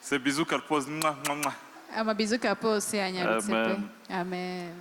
C'est bisous qu'elle pose. Amabizu Kapose yanyarutse pe. Amen. Amen.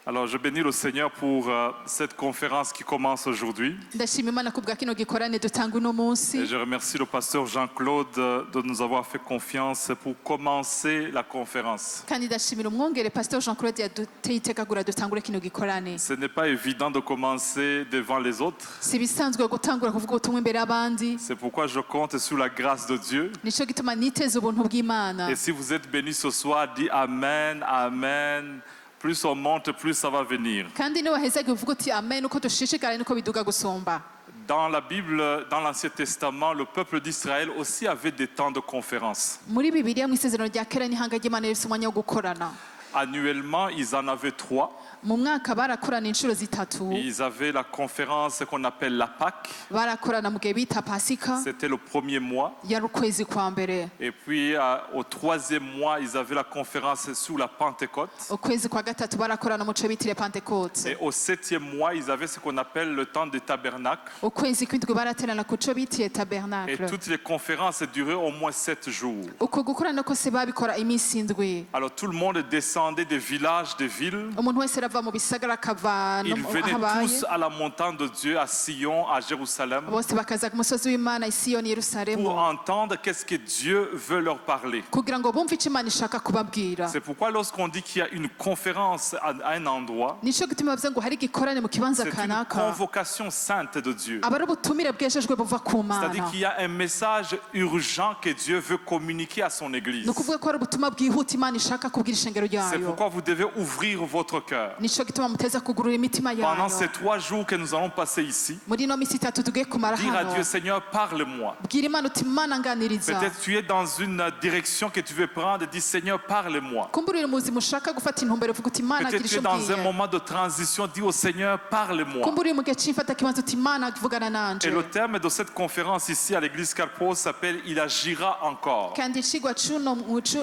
Alors, je bénis le Seigneur pour cette conférence qui commence aujourd'hui. Ndashima Imana kubwa kino gikorane dutanga uno Et munsi. je remercie le pasteur Jean-Claude de nous avoir fait confiance pour commencer la conférence. Kandi ndashimira umwongere Pastor Jean-Claude yaduteye itegagura dutangure kino gikorane. Ce n'est pas évident de commencer devant les autres. Si bisanzwe gutangura kuvuga ubutumwa imbere y'abandi. C'est pourquoi je compte sur la grâce de Dieu. Nico gituma niteze ubuntu bw'Imana. Et si vous êtes bénis ce soir, dis Amen, Amen. Plus on monte, plus ça va venir. Kandi niwe wahezage uvuga uti amen uko dushishikara niko biduga gusumba. Dans la Bible, dans l'Ancien Testament, le peuple d'Israël aussi avait des temps de conférence. Muri Bibiliya mu isezerano rya kera n'ihanga ry'Imana rifite umwanya wo gukorana. Annuellement, ils en avaient 3. Mu mwaka barakorana inshuro zitatu. Ils avaient la conférence qu'on appelle la Pâque. Barakorana mu gihe bita Pasika. C'était le premier mois. Yari ukwezi kwa mbere. Et puis, au 3e mois, ils avaient la conférence sur la Pentecôte. Ukwezi kwa gatatu barakorana mu cyo bitire Pentecote. Et au 7e mois, ils avaient ce qu'on appelle le temps des tabernacles. Ukwezi kw'indwi baraterana ku cyo bitiye Et Tabernacle. toutes les conférences duraient au moins 7 jours. Uko gukorana kose babikora iminsi indwi. Alors tout le monde descendait des villages, des villes. Umuntu wese arava mu bisagara akava no Ils aho venaient abaye. tous à la montagne de Dieu, à Sion, à Jérusalem, Bose bakaza ku musozi w'Imana i Siyoni Yerusalemu. pour entendre qu'est-ce que Dieu veut leur parler. Kugira ngo bumve icyo Imana ishaka kubabwira. C'est pourquoi lorsqu'on dit qu'il y a une conférence à un endroit, Nico gituma bavuze ngo hari igikorane mu kibanza c'est une kanaka. convocation sainte de Dieu. Aba ari ubutumire bwejejwe buva ku C'est-à-dire Mana. qu'il y a un message urgent que Dieu veut communiquer à son Église. Ni ukuvuga ko ari ubutumwa bwihuta Imana ishaka kubwira ishengero C'est ryayo. pourquoi vous devez ouvrir votre cœur. Nico gituma muteza kugurura imitima Pendant yayo. ces 3 jours que nous allons passer ici, Muri ino minsi itatu tugiye kumara dire à hano. Dieu, Seigneur, parle-moi. Bwira Imana uti Mana nganiriza. Peut-être tu es dans une direction que tu veux prendre et dis, Seigneur, parle-moi. Kumbura mu buzima ushaka gufata intumbero uvuga uti Mana Peut-être gira tu es icyo dans un mbwiye. moment de transition, dis au Seigneur, parle-moi. Kumbura mu gihe cy'ifata kibanza uti Mana vugana nanje. Et le thème de cette conférence ici à l'église Carpos s'appelle Il agira encore. kandi icigwa c'uno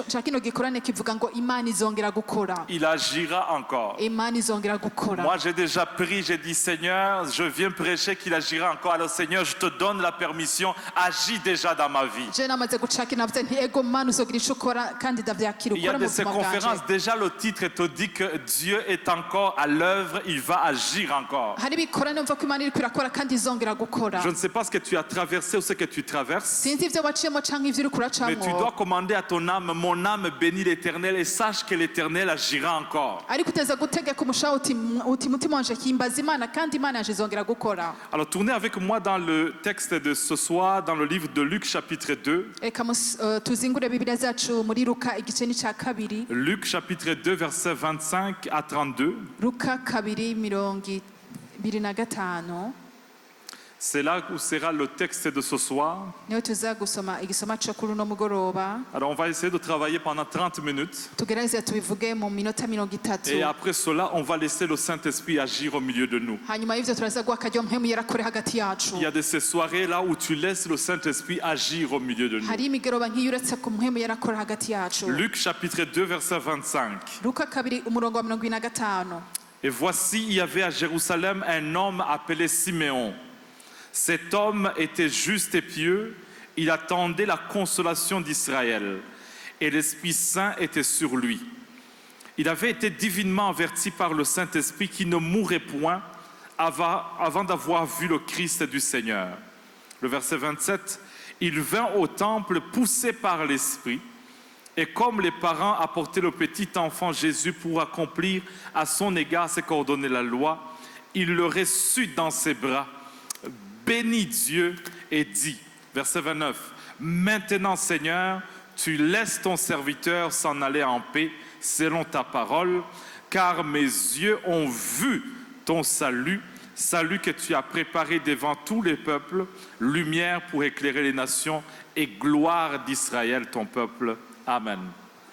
ca kino gikorane kivuga ngo Imana izongera gukora. Il agira encore. Imana izongera gukora. Moi, j'ai déjà prié, j'ai dit, Seigneur, je viens prêcher qu'il agira encore. Alors, Seigneur, je te donne la permission, agis déjà dans ma vie. Je namaze gucaka navuze nti ego Mana uzogira ico ukora kandi ndavyakira Il y a ukora de mu ces buzima conférences, bwanje. déjà le titre te dit que Dieu est encore à l'œuvre, il va agir encore. Hari ibikorane mva ko Imana iriko irakora kandi izongera gukora. Je ne sais pas ce que tu as traversé ou ce que tu traverses, Sinzi ivyo waciyemo canke ivyo uriko mais tu uracamwo. dois commander à ton âme, mon âme bénit l'Éternel et sache que l'Éternel agira encore. Ariko uteza gutegeka umushaho uti mutima wanje himbaza Imana kandi Imana yaje izongera gukora. Alors tournez avec moi dans le texte de ce soir, dans le livre de Luc chapitre 2. Eka tuzingure Bibiliya zacu muri Luka igice ni ca kabiri. Luc chapitre 2 versets 25 à 32. Luka kabiri 25. C'est là où sera le texte de ce soir. Niho tuza gusoma igisoma co kuri uno mugoroba. Alors on va essayer de travailler pendant 30 minutes. Tugerageze tubivuge mu minota 30. Et après cela, on va laisser le Saint-Esprit agir au milieu de nous. Hanyuma y'ivyo turaza guha akaryo mpwemu yera kure hagati yacu. Il y a de ces soirées là où tu laisses le Saint-Esprit agir au milieu de nous. Hari imigoroba nk'iyo uretse ku mpwemu yera kure hagati yacu. Luc chapitre 2 verset 25. Luka kabiri umurongo wa 25. Et voici, il y avait à Jérusalem un homme appelé Siméon. Cet homme était juste et pieux, il attendait la consolation d'Israël, et l'Esprit Saint était sur lui. Il avait été divinement averti par le Saint-Esprit qu'il ne mourrait point avant d'avoir vu le Christ du Seigneur. Le verset 27, il vint au temple poussé par l'Esprit, et comme les parents apportaient le petit enfant Jésus pour accomplir à son égard ce qu'ordonnait la loi, il le reçut dans ses bras, bénit Dieu et dit, verset 29, « Maintenant Seigneur, tu laisses ton serviteur s'en aller en paix selon ta parole, car mes yeux ont vu ton salut, salut que tu as préparé devant tous les peuples, lumière pour éclairer les nations et gloire d'Israël, ton peuple. Amen. »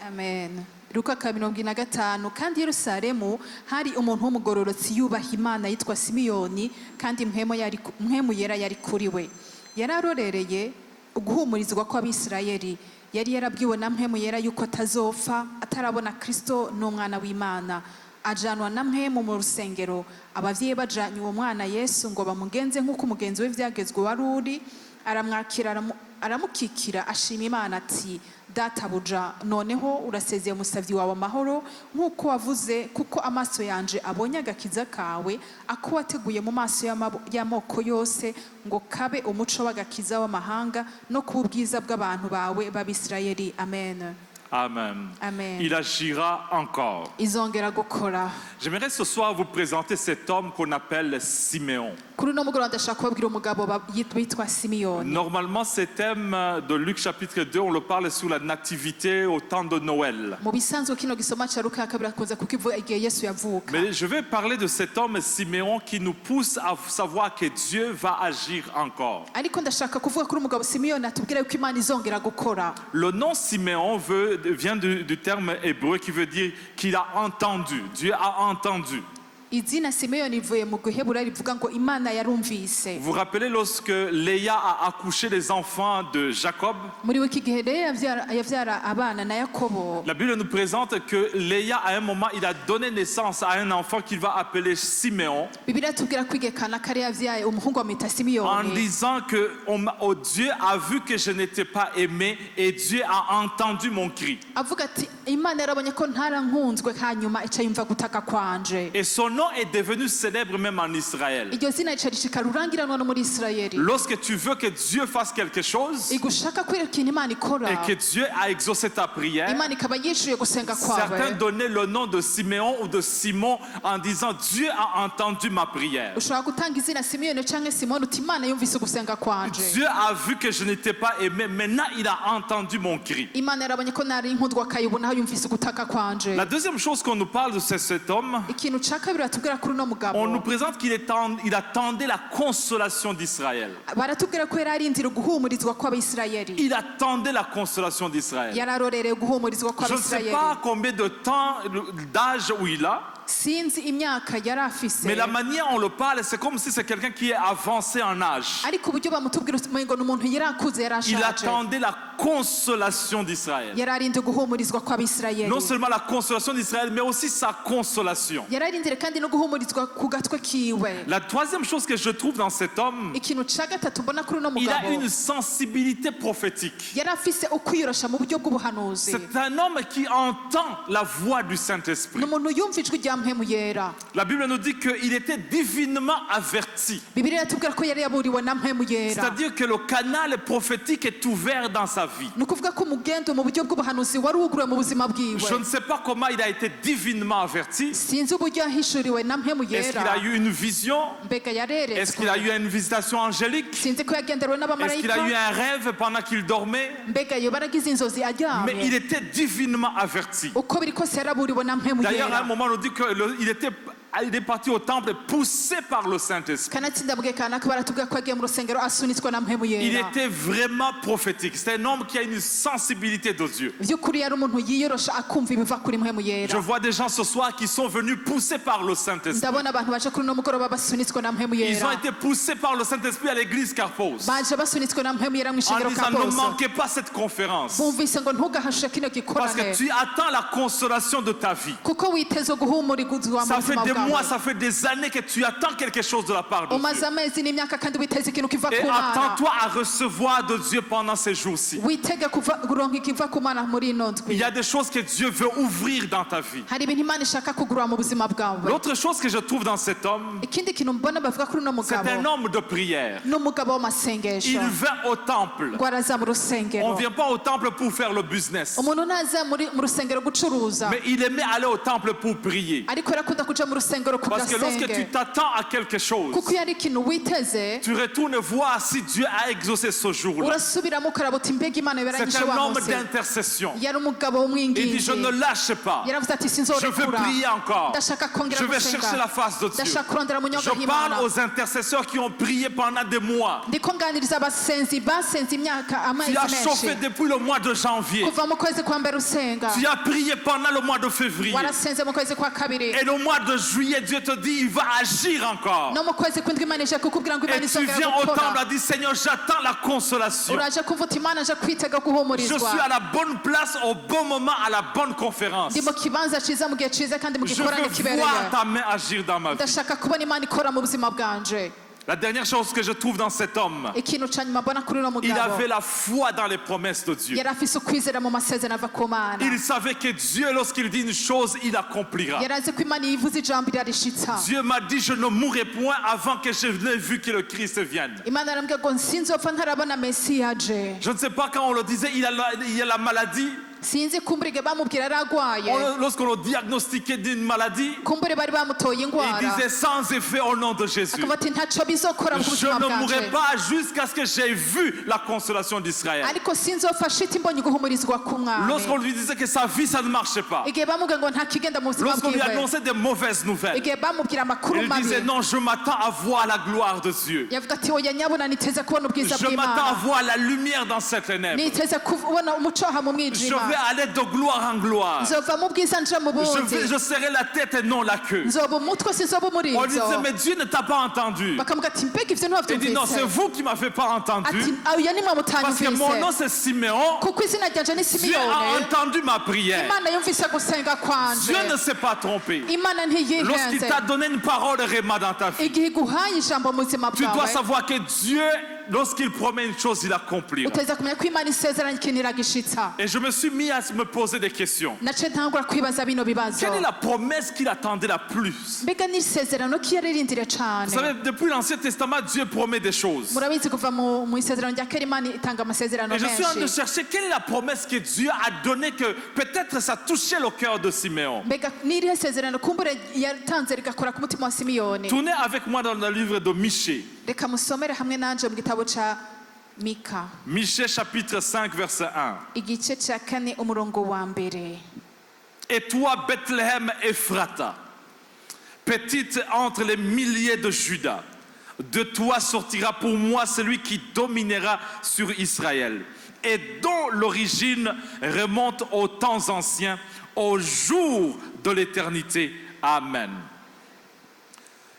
Amen. Luka 25. Kandi Yerusalemu hari umuntu w'umugororotsi yubaha Imana yitwa Simiyoni kandi mpwemu yera yari kuri we. Yararorereye uguhumurizwa kw'Abisirayeli. Yari yarabwiwe na mpwemu yera yuko atazopfa atarabona Kristo n'umwana w'Imana. Ajanwa na mpwemu mu rusengero. Abavyeyi bajanye uwo mwana Yesu ngo bamugenze nk'uko umugenzi we vyagezwe wari uri. Aramwakira aramukikira ashima Imana ati databuja noneho urasezeye umusavyi wawe amahoro nk'uko wavuze kuko amaso yanje abonye agakiza kawe ako wateguye mu maso y'amoko yose ngo kabe umuco w'agakiza w'amahanga no ku bwiza bw'abantu bawe b'Abisirayeli. Amen. Amen. Amen. Il agira encore. Izongera gukora. J'aimerais ce soir vous présenter cet homme qu'on appelle Siméon. Kuri no mugoroba ndashaka kubabwira umugabo witwa Simiyoni. Normalement, ce thème de Luc chapitre 2, on le parle sur la nativité au temps de Noël. Mu bisanzwe kino gisoma ca Luka kabira kuza kukivuga igihe Yesu yavuka. Mais je vais parler de cet homme Siméon qui nous pousse à savoir que Dieu va agir encore. Ariko ndashaka kuvuga kuri umugabo Simiyoni atubwira yuko Imana izongera gukora. Le nom Siméon vient du terme hébreu qui veut dire qu'il a entendu. Dieu a entendu. Izina Simeyoni rivuye mu Giheburayo rivuga ngo Imana yarumvise. Vous vous rappelez lorsque Léa a accouché les enfants de Jacob? Muri wiki gihe Leya yavyara abana na Yakobo. La Bible nous présente que Léa, à un moment, il a donné naissance à un enfant qu'il va appeler Siméon. Bibiliya tubwira ko igihe Kanaka yari yavyaye umuhungu amwita En Simiyoni. disant que Dieu a vu que je n'étais pas aimé et Dieu a entendu mon cri. Avuga ati Imana yarabonye ko ntarankunzwe hanyuma ica yumva gutaka kwanje. Et son nom est devenu célèbre même en Israël. Iryo zina rica rishika rurangiranwa no muri Isirayeli. Lorsque tu veux que Dieu fasse quelque chose Igushaka kwerekana Imana ikora. et que Dieu a exaucé ta prière, Imana ikaba yishuye gusenga certains kwawe. donnaient le nom de Siméon ou de Simon en disant Dieu a entendu ma prière. Ushobora gutanga izina Simiyoni canke Simoni uti Imana yumvise gusenga kwanje. Dieu a vu que je n'étais pas aimé, maintenant il a entendu mon cri. Imana yarabonye ko nari inkundwa akayibona aho yumvise gutaka kwanje. La deuxième chose qu'on nous parle de cet homme, Ikintu ca kabiri batubwira kuri uno mugabo. on nous présente qu'il attendait la consolation d'Israël. Baratubwira ko yari arindira guhumurizwa kw'Abisirayeli. Il attendait la consolation d'Israël. Yari arorereye guhumurizwa Je ne sais kw'Abisirayeli. pas combien de temps, d'âge où il a, Sinzi imyaka yari afise. mais la manière on le parle, c'est comme si c'est quelqu'un qui est avancé en âge. Ariko uburyo bamutubwira umengo n'umuntu yari akuze yari Il ashaje. attendait la consolation d'Israël. Yari arindira guhumurizwa kw'Abisirayeli. Non seulement la consolation d'Israël, mais aussi sa consolation. Yari arindira kandi no guhumurizwa ku gatwe kiwe. La troisième chose que je trouve dans cet homme, Ikintu ca gatatu mbona kuri uno il a mugabo. une sensibilité prophétique. Yari afise ukwiyorosha mu buryo bw'ubuhanuzi. C'est un homme qui entend la voix du Saint-Esprit. N'umuntu yumva ijwi rya mpwemu yera. La Bible nous dit qu'il était divinement averti. Bibiliya yatubwira ko yari yaburiwe na mpwemu yera. C'est-à-dire que le canal prophétique est ouvert dans sa vie. Ni ukuvuga ko umugendo mu buryo bw'ubuhanuzi wari wuguruwe mu buzima bwiwe. Je ne sais pas comment il a été divinement averti. Sinzi uburyo yahishuriwe na mpwemu Est-ce qu'il yera. a eu une vision? Mbega Est-ce qu'il a yareretswe. eu une visitation angélique? Sinzi ko yagenderewe Est-ce qu'il a eu n'abamarayika. un rêve pendant qu'il dormait? Mbega yoba aragize inzozi Mais il aryamye. était divinement averti. Uko biri kose yaraburiwe na mpwemu D'ailleurs, à un yera. moment, on nous dit qu'il est parti au temple poussé par le Saint-Esprit. Kanatsinda bwe Kanaka baratubwira ko yagiye mu rusengero asunitswe na mpwemu Il yera. était vraiment prophétique. C'est un homme qui a une sensibilité de Dieu. By'ukuri yari umuntu yiyorosha akumva ibiva kuri mpwemu Je yera. vois des gens ce soir qui sont venus poussés par le Saint-Esprit. Ndabona abantu baje kuri uno mugoroba basunitswe na mpwemu Ils ont yera. été poussés par le Saint-Esprit à l'église Carpos. Baje basunitswe na mpwemu yera mu En ishengero disant ne Kaposo. manquez pas cette conférence. Bumvise ngo ntugahashe kino Parce que gikorane. tu attends la consolation de ta vie. Kuko witeze guhumurizwa mu Ça fait buzima des mois, bwawe. ça fait des années que tu attends quelque chose de la part de Umaze Dieu. amezi n'imyaka kandi witeze ikintu kiva Et ku Mana. attends-toi à recevoir de Dieu pendant ces jours-ci. Witege kuronka ikiva ku Mana muri ino Il ndwi. y a des choses que Dieu veut ouvrir dans ta vie. Hari ibintu Imana ishaka kugura mu buzima bwawe. L'autre chose que je trouve dans cet homme, Ikindi kintu mbona bavuga kuri uno c'est mugabo un homme de prière. ni umugabo w'amasengesho. Il vint au temple. Ngo araza mu On rusengero. ne vient pas au temple pour faire le business. Umuntu ntaza mu rusengero gucuruza. Mais il aimait aller au temple pour prier. Ariko yarakunda kuja mu rusengero Parce que lorsque tu kugasenge. t'attends à quelque chose, Kuko iyo ari ikintu witeze tu retournes voir si Dieu a exaucé ce jour-là. urasubiramo ukaraba uti mbega Imana C'est yaranyishe un wa homme munsi. d'intercession. Yari umugabo Il dit, je ne w'umwinginzi. lâche pas. Yaravuze ati Je veux sinzorekura. prier encore. Ndashaka kongera Je vais chercher gusenga. la face de Dieu. Ndashaka kurondera mu nyonga Je y'Imana. parle aux intercesseurs qui ont prié pendant des mois. Ndiko nganiriza abasenzi basenze imyaka amezi Tu as chauffé menshi. depuis le mois de janvier. Kuva mu kwezi kwa mbere usenga. Tu as prié pendant le mois de février. Warasenze mu kwezi kwa kabiri. Et le mois de juillet, Dieu te dit, il va agir encore. No mu kwezi kw'indwi Imana ije kukubwira ngo Et Imana tu izongera viens au temple gukora. et dis, Seigneur, j'attends la consolation. Uraje kuvuga uti Imana aje kwitega Je suis guhumurizwa. à la bonne place, au bon moment, à la bonne conférence. Ndi mu kibanza ciza mu gihe ciza kandi mu Je gikorane veux kibereye. voir ta main agir dans ma vie. Ndashaka kubona Imana ikora mu buzima bwanje. La dernière chose que je trouve dans cet homme, ikintu ca nyuma mbona kuri uno il mugabo avait la foi dans les promesses de Dieu. yari afise ukwizera mu masezerano ava ku mana Il savait que Dieu, lorsqu'il dit une chose, il accomplira. yari azi ko imana iyo ivuze ijambo irarishitsa Dieu m'a dit, je ne mourrai point avant que je n'ai vu que le Christ vienne. imana arambwira ngo sinzopfa ntarabona mesiya aje Je ne sais pas quand on le disait, il y a la maladie. sinzi kumbura igihe bamubwira yari agwaye Lorsqu'on le diagnostiquait d'une maladie, kumbure bari bamutoye il ingwara disait sans effet au nom de Jésus. akavuga ati ntaco bizokora mu Je buzima ne mourrai bwanje pas jusqu'à ce que j'ai vu la consolation d'Israël. ariko sinzopfa shiti mbonye guhumurizwa k'umwami Lorsqu'on lui disait que sa vie, ça ne marchait pas. igihe bamubwira ngo nta kigenda mu buzima Lorsqu'on lui bwiwe annonçait des mauvaises nouvelles, igihe bamubwira amakuru il mabi disait non, je m'attends à voir la gloire de Dieu. yavuga ati oya nyabona niteze kubona ubwiza Je m'attends à bw'imana voir la lumière dans cette ténèbres. niteze kubona umuco aha mu Je mwijima vais aller de gloire en gloire. nzova mu bwiza nje mu bundi Je serai la tête et non la queue. nzoba umutwe sinzoba On lui disait, umurizo mais Dieu ne t'a pas entendu. bakavuga ati mbega ivyo Il dit, non, c'est ntiwavyumvise vous qui ne m'avez pas entendu. ati oya nimwe Parce que mon nom, mutanyumvise c'est Siméon. kuko izina ryanje ni Dieu a simiyone entendu ma prière. imana yumvise gusenga kwanje Dieu ne s'est pas trompé. imana Lorsqu'il ntiyihenze t'a donné une parole réma dans ta vie, igihe iguhaye ijambo mu buzima tu dois bwawe savoir que Dieu, lorsqu'il promet une chose, il accomplira. uteza kumenya ko imana isezeranye ikintu iragishitsa Et je me suis mis à me poser des questions. nace ntangura kwibaza bino bibazo Quelle est la promesse qu'il attendait la plus? mbega n'isezerano ko yaririndire Vous cane savez, depuis l'Ancien Testament, Dieu promet des choses. murabizi kuva mu isezerano rya kera imana itanga amasezerano Et je suis en train de menshi chercher quelle est la promesse que Dieu a donnée que peut-être ça touchait le cœur de Siméon. mbega n'irihe sezerano kumbure yatanze rigakora ku mutima wa simiyoni Tournez avec moi dans le livre de Michée. reka musomere hamwe nanje mu gitabo ca mika Michée chapitre 5 verset 1. igice ca kane umurongo wa mbere Et toi, Bethléem Ephrata, petite entre les milliers de Juda, de toi sortira pour moi celui qui dominera sur Israël, et dont l'origine remonte aux temps anciens, au jour de l'éternité. Amen.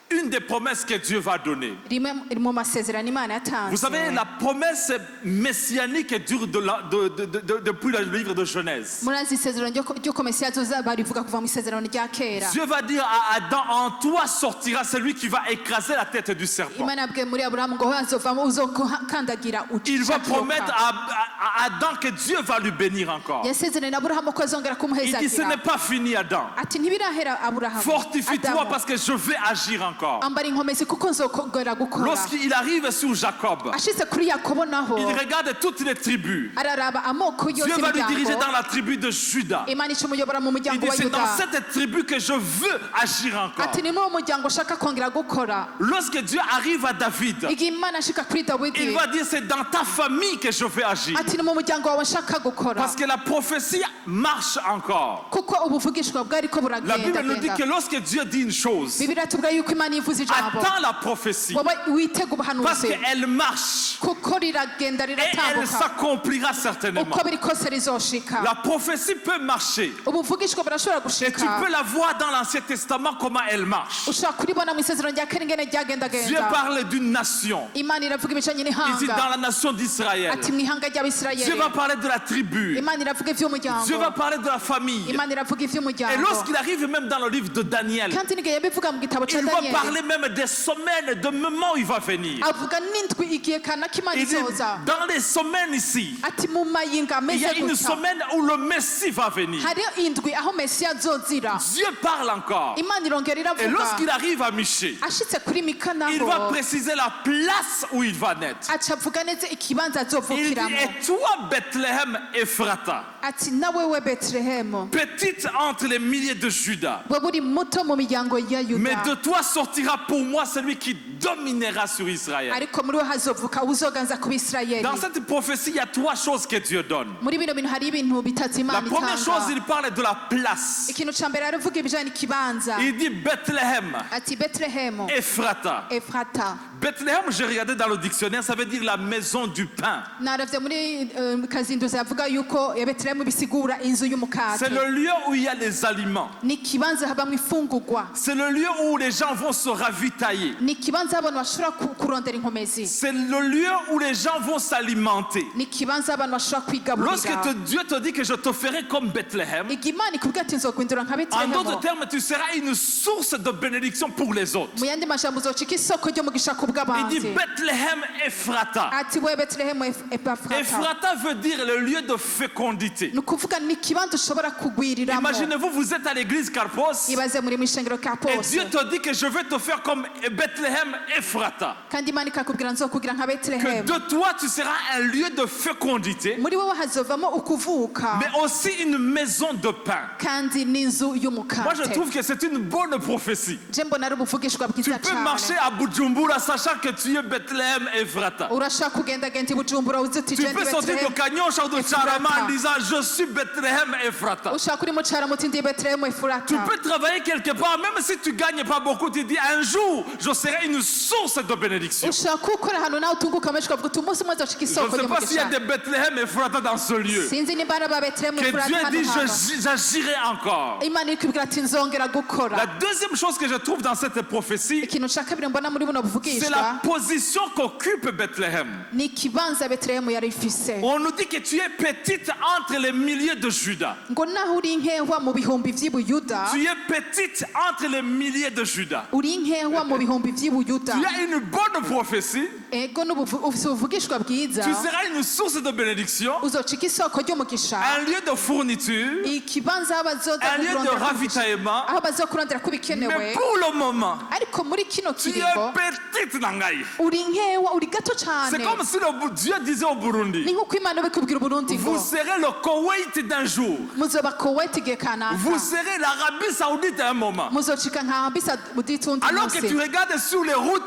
Une des promesses que Dieu va donner. rimwe mu masezerano imana Vous savez, yatanze la promesse messianique dure depuis le livre de Genèse. murazi isezerano ry'uko mesiya azoza barivuga kuva mu isezerano rya kera Dieu va dire à Adam, en toi sortira celui qui va écraser la tête du serpent. imana yabwiye muri aburahamu ngo hazovamo uzokandagira Il va promettre ucakyoka à Adam que Dieu va lui bénir encore. yasezeranye na aburahamu ko azongera Il dit, ce n'est kumuhezagira pas fini, Adam. ati ntibirahera aburahamu Fortifie-toi Adamu, parce que je vais agir encore. ambara inkomezi kuko nzokongera gukora Lorsqu'il arrive sur Jacob, ashitse kuri yakobo naho il regarde toutes les tribus. araraba amoko Dieu yose va lui diriger imiryango dans la tribu de Juda. imana ica umuyobora mu Il muryango dit, wa c'est dans yuda cette tribu que je veux agir encore. ati ni muri uwo muryango ushaka kongera gukora Lorsque Dieu arrive à David, igihe imana ashika kuri il dawidi va dire, c'est dans ta famille que je vais agir. ati ni mu muryango wawe nshaka gukora Parce que la prophétie marche encore. kuko ubuvugishwa bwariko La Bible nous dit que buragendagenda lorsque Dieu dit une chose, bibiri tubwira yuko imana yivuze ijambo attends la prophétie. wowe witega Parce ubuhanuzi qu'elle marche kuko riragenda et elle riratambuka s'accomplira certainement. uko biri kose rizoshika La prophétie peut marcher. ubuvugishwa burashobora Et tu gushika peux la voir dans l'Ancien Testament comment elle marche. ushobora kuribona mu isezerano rya kera ingene Dieu ryagendagenda parle d'une nation. imana iravuga ibijanye Il dit n'ihanga dans la nation d'Israël. ati mu ihanga Dieu ry'abisirayeli va parler de la tribu. imana iravuga ivy'umuryango Dieu va parler de la famille. imana iravuga Et ivy'umuryango lorsqu'il arrive même dans le livre de Daniel, kandi n'igihe yabivuga mu gitabo ca il va daniyeli parler même des semaines, de moments où il va venir. avuga n'indwi igihe kanaka imana Il dit, izoza dans les semaines ici, ati mu mayinga il y ameze a une gutya semaine où le Messie va venir. hariho indwi aho mesiya azozira Dieu parle encore. imana irongera Et iravuga lorsqu'il arrive à Michée, ashitse kuri mika il va naho préciser la place où il va naître. aca avuga neza ikibanza Il dit, azovukiramo et toi, Bethléem Ephrata, ati nawe we betelehemu petite entre les milliers de Juda, we buri muto mu miryango ya mais yuda de toi sortira pour moi celui qui dominera sur Israël. ariko muri we hazovuka uzoganza ku bisirayeli Dans cette prophétie, il y a trois choses que Dieu donne. muri bino bintu hari ibintu bitatu La imana première chose, itanga il parle de la place. ikintu ca mbere aravuga ibijanye n'ikibanza Il dit Bethléem, ati betelehemu Ephrata. efrata Bethléem, j'ai regardé dans le dictionnaire, ça veut dire la maison du pain. naravye muri kazinduzi avuga yuko betelehemu bisigura inzu C'est y'umukate le lieu où il y a les aliments. ni ikibanza habamwo ifungurwa C'est le lieu où les gens vont se ravitailler. ni ikibanza abantu bashobora kurondera inkomezi C'est le lieu où les gens vont s'alimenter. ni ikibanza abantu bashobora Lorsque kwigaburira Dieu te dit que je te ferai comme Bethléem, igihe imana ikubwira ati nzoguhindura nka en betelehemu d'autres termes, tu seras une source de bénédiction pour les autres. mu yandi majambo uzocika isoko ry'umugisha ku ku Il dit bw'abandi Bethléem Ephrata. ati we betelehemu epafurata Ephrata veut dire le lieu de fécondité. ni ukuvuga ni ikibanza ushobora kugwiriramo. Imaginez-vous, vous êtes à l'église Carpos ibaze muri mu ishengero ka et pose Dieu te dit que je vais te faire comme Bethléem Ephrata. kandi imana ikakubwira nzokugira nka Que betelehemu de toi tu seras un lieu de fécondité, muri wowe hazovamo ukuvuka mais aussi une maison de pain. kandi n'inzu Moi je y'umukate. trouve que c'est une bonne prophétie. je mbona ari ubuvugishwa Tu bwiza peux marcher cyane. à Bujumbura sachant que tu es Bethléem Ephrata. urashaka kugendagenda i bujumbura uzi uti Tu je ndi peux sortir de betelehemu. Kanyosha ou de Charama en disant je suis Bethléem Ephrata. ushaka uri mu cyaro muti ndi betelehemu efurata. Tu peux travailler quelque part, même si tu gagnes pas beaucoup, tu dis un jour je serai une source de bénédiction. ushaka ukora ahantu nawe utunguka menshi ukavuga uti umunsi umwe nzoshika Je ne isoko sais pas s'il y a ry'umugisha. des Bethléem Ephrata dans ce lieu. sinzi nimba ari aba betelehemu Que efurata Dieu hano dit hantu. j'agirai encore. imana iri kubwira ati nzongera gukora. La deuxième chose que je trouve dans cette prophétie, ikintu cya kabiri mbona muri buno c'est la buvugishwa position qu'occupe Bethléem. ni ikibanza betelehemu yari ifise. On nous dit que tu es petite entre les milliers de Judas. ngo naho uri inkehwa mu bihumbi vy'ibuyuda Tu es petite entre les milliers de Judas. uri inkehwa mu bihumbi vy'ibuyuda. Tu as une bonne prophétie. ego ufise ubuvugishwa bwiza Tu seras une source de bénédiction, uzocika isoko ry'umugisha. un lieu de fourniture, ikibanza aho bazoza un lieu de kurondera kubikenewe. ravitaillement. aho bazokurondera ko Mais bikenewe. pour le moment, ariko muri kino tu es kiringo petite Nangaï. uri nkewa uri gato C'est cyane. comme si Dieu disait au ni Burundi, nk'uko imana ibikubwira uburundi ngo vous serez le Koweït d'un jour. muzoba koweti igihe kanaka Vous serez l'Arabie Saoudite à un moment. muzocika nka bisa buditundi Alors que tu munsi regardes sur les routes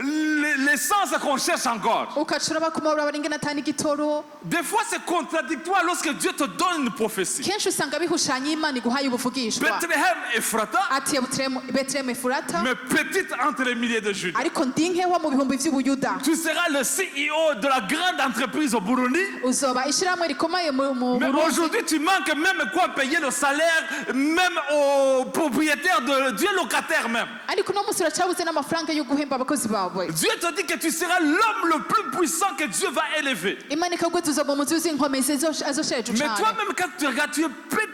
l'essence qu'on cherche encore. ukacura bakumabura baringana atani gitoro. Des fois, c'est contradictoire lorsque Dieu te donne une prophétie. kenshi usanga bihushanya imana iguhaye ubuvugishwa Bethléem Ephrata, ati betelehemu efurata mais petite entre les milliers de Judas. ariko ndi nkewa mu bihumbi vy'ubuyuda. Tu seras le CEO de la grande entreprise au Burundi. uzoba ishirahamwe rikomeye mu Mais Burundi. aujourd'hui, tu manques même quoi payer le salaire, même aux propriétaires de Dieu, locataire même. ariko uno munsi uracyabuze n'amafaranga yo guhemba abakozi bawe. Dieu te dit que tu seras l'homme le plus puissant que Dieu va élever. imana ikagweza uzoba umuzi w'inkomezi azosheje Mais cane. toi-même, quand tu regardes, tu es petit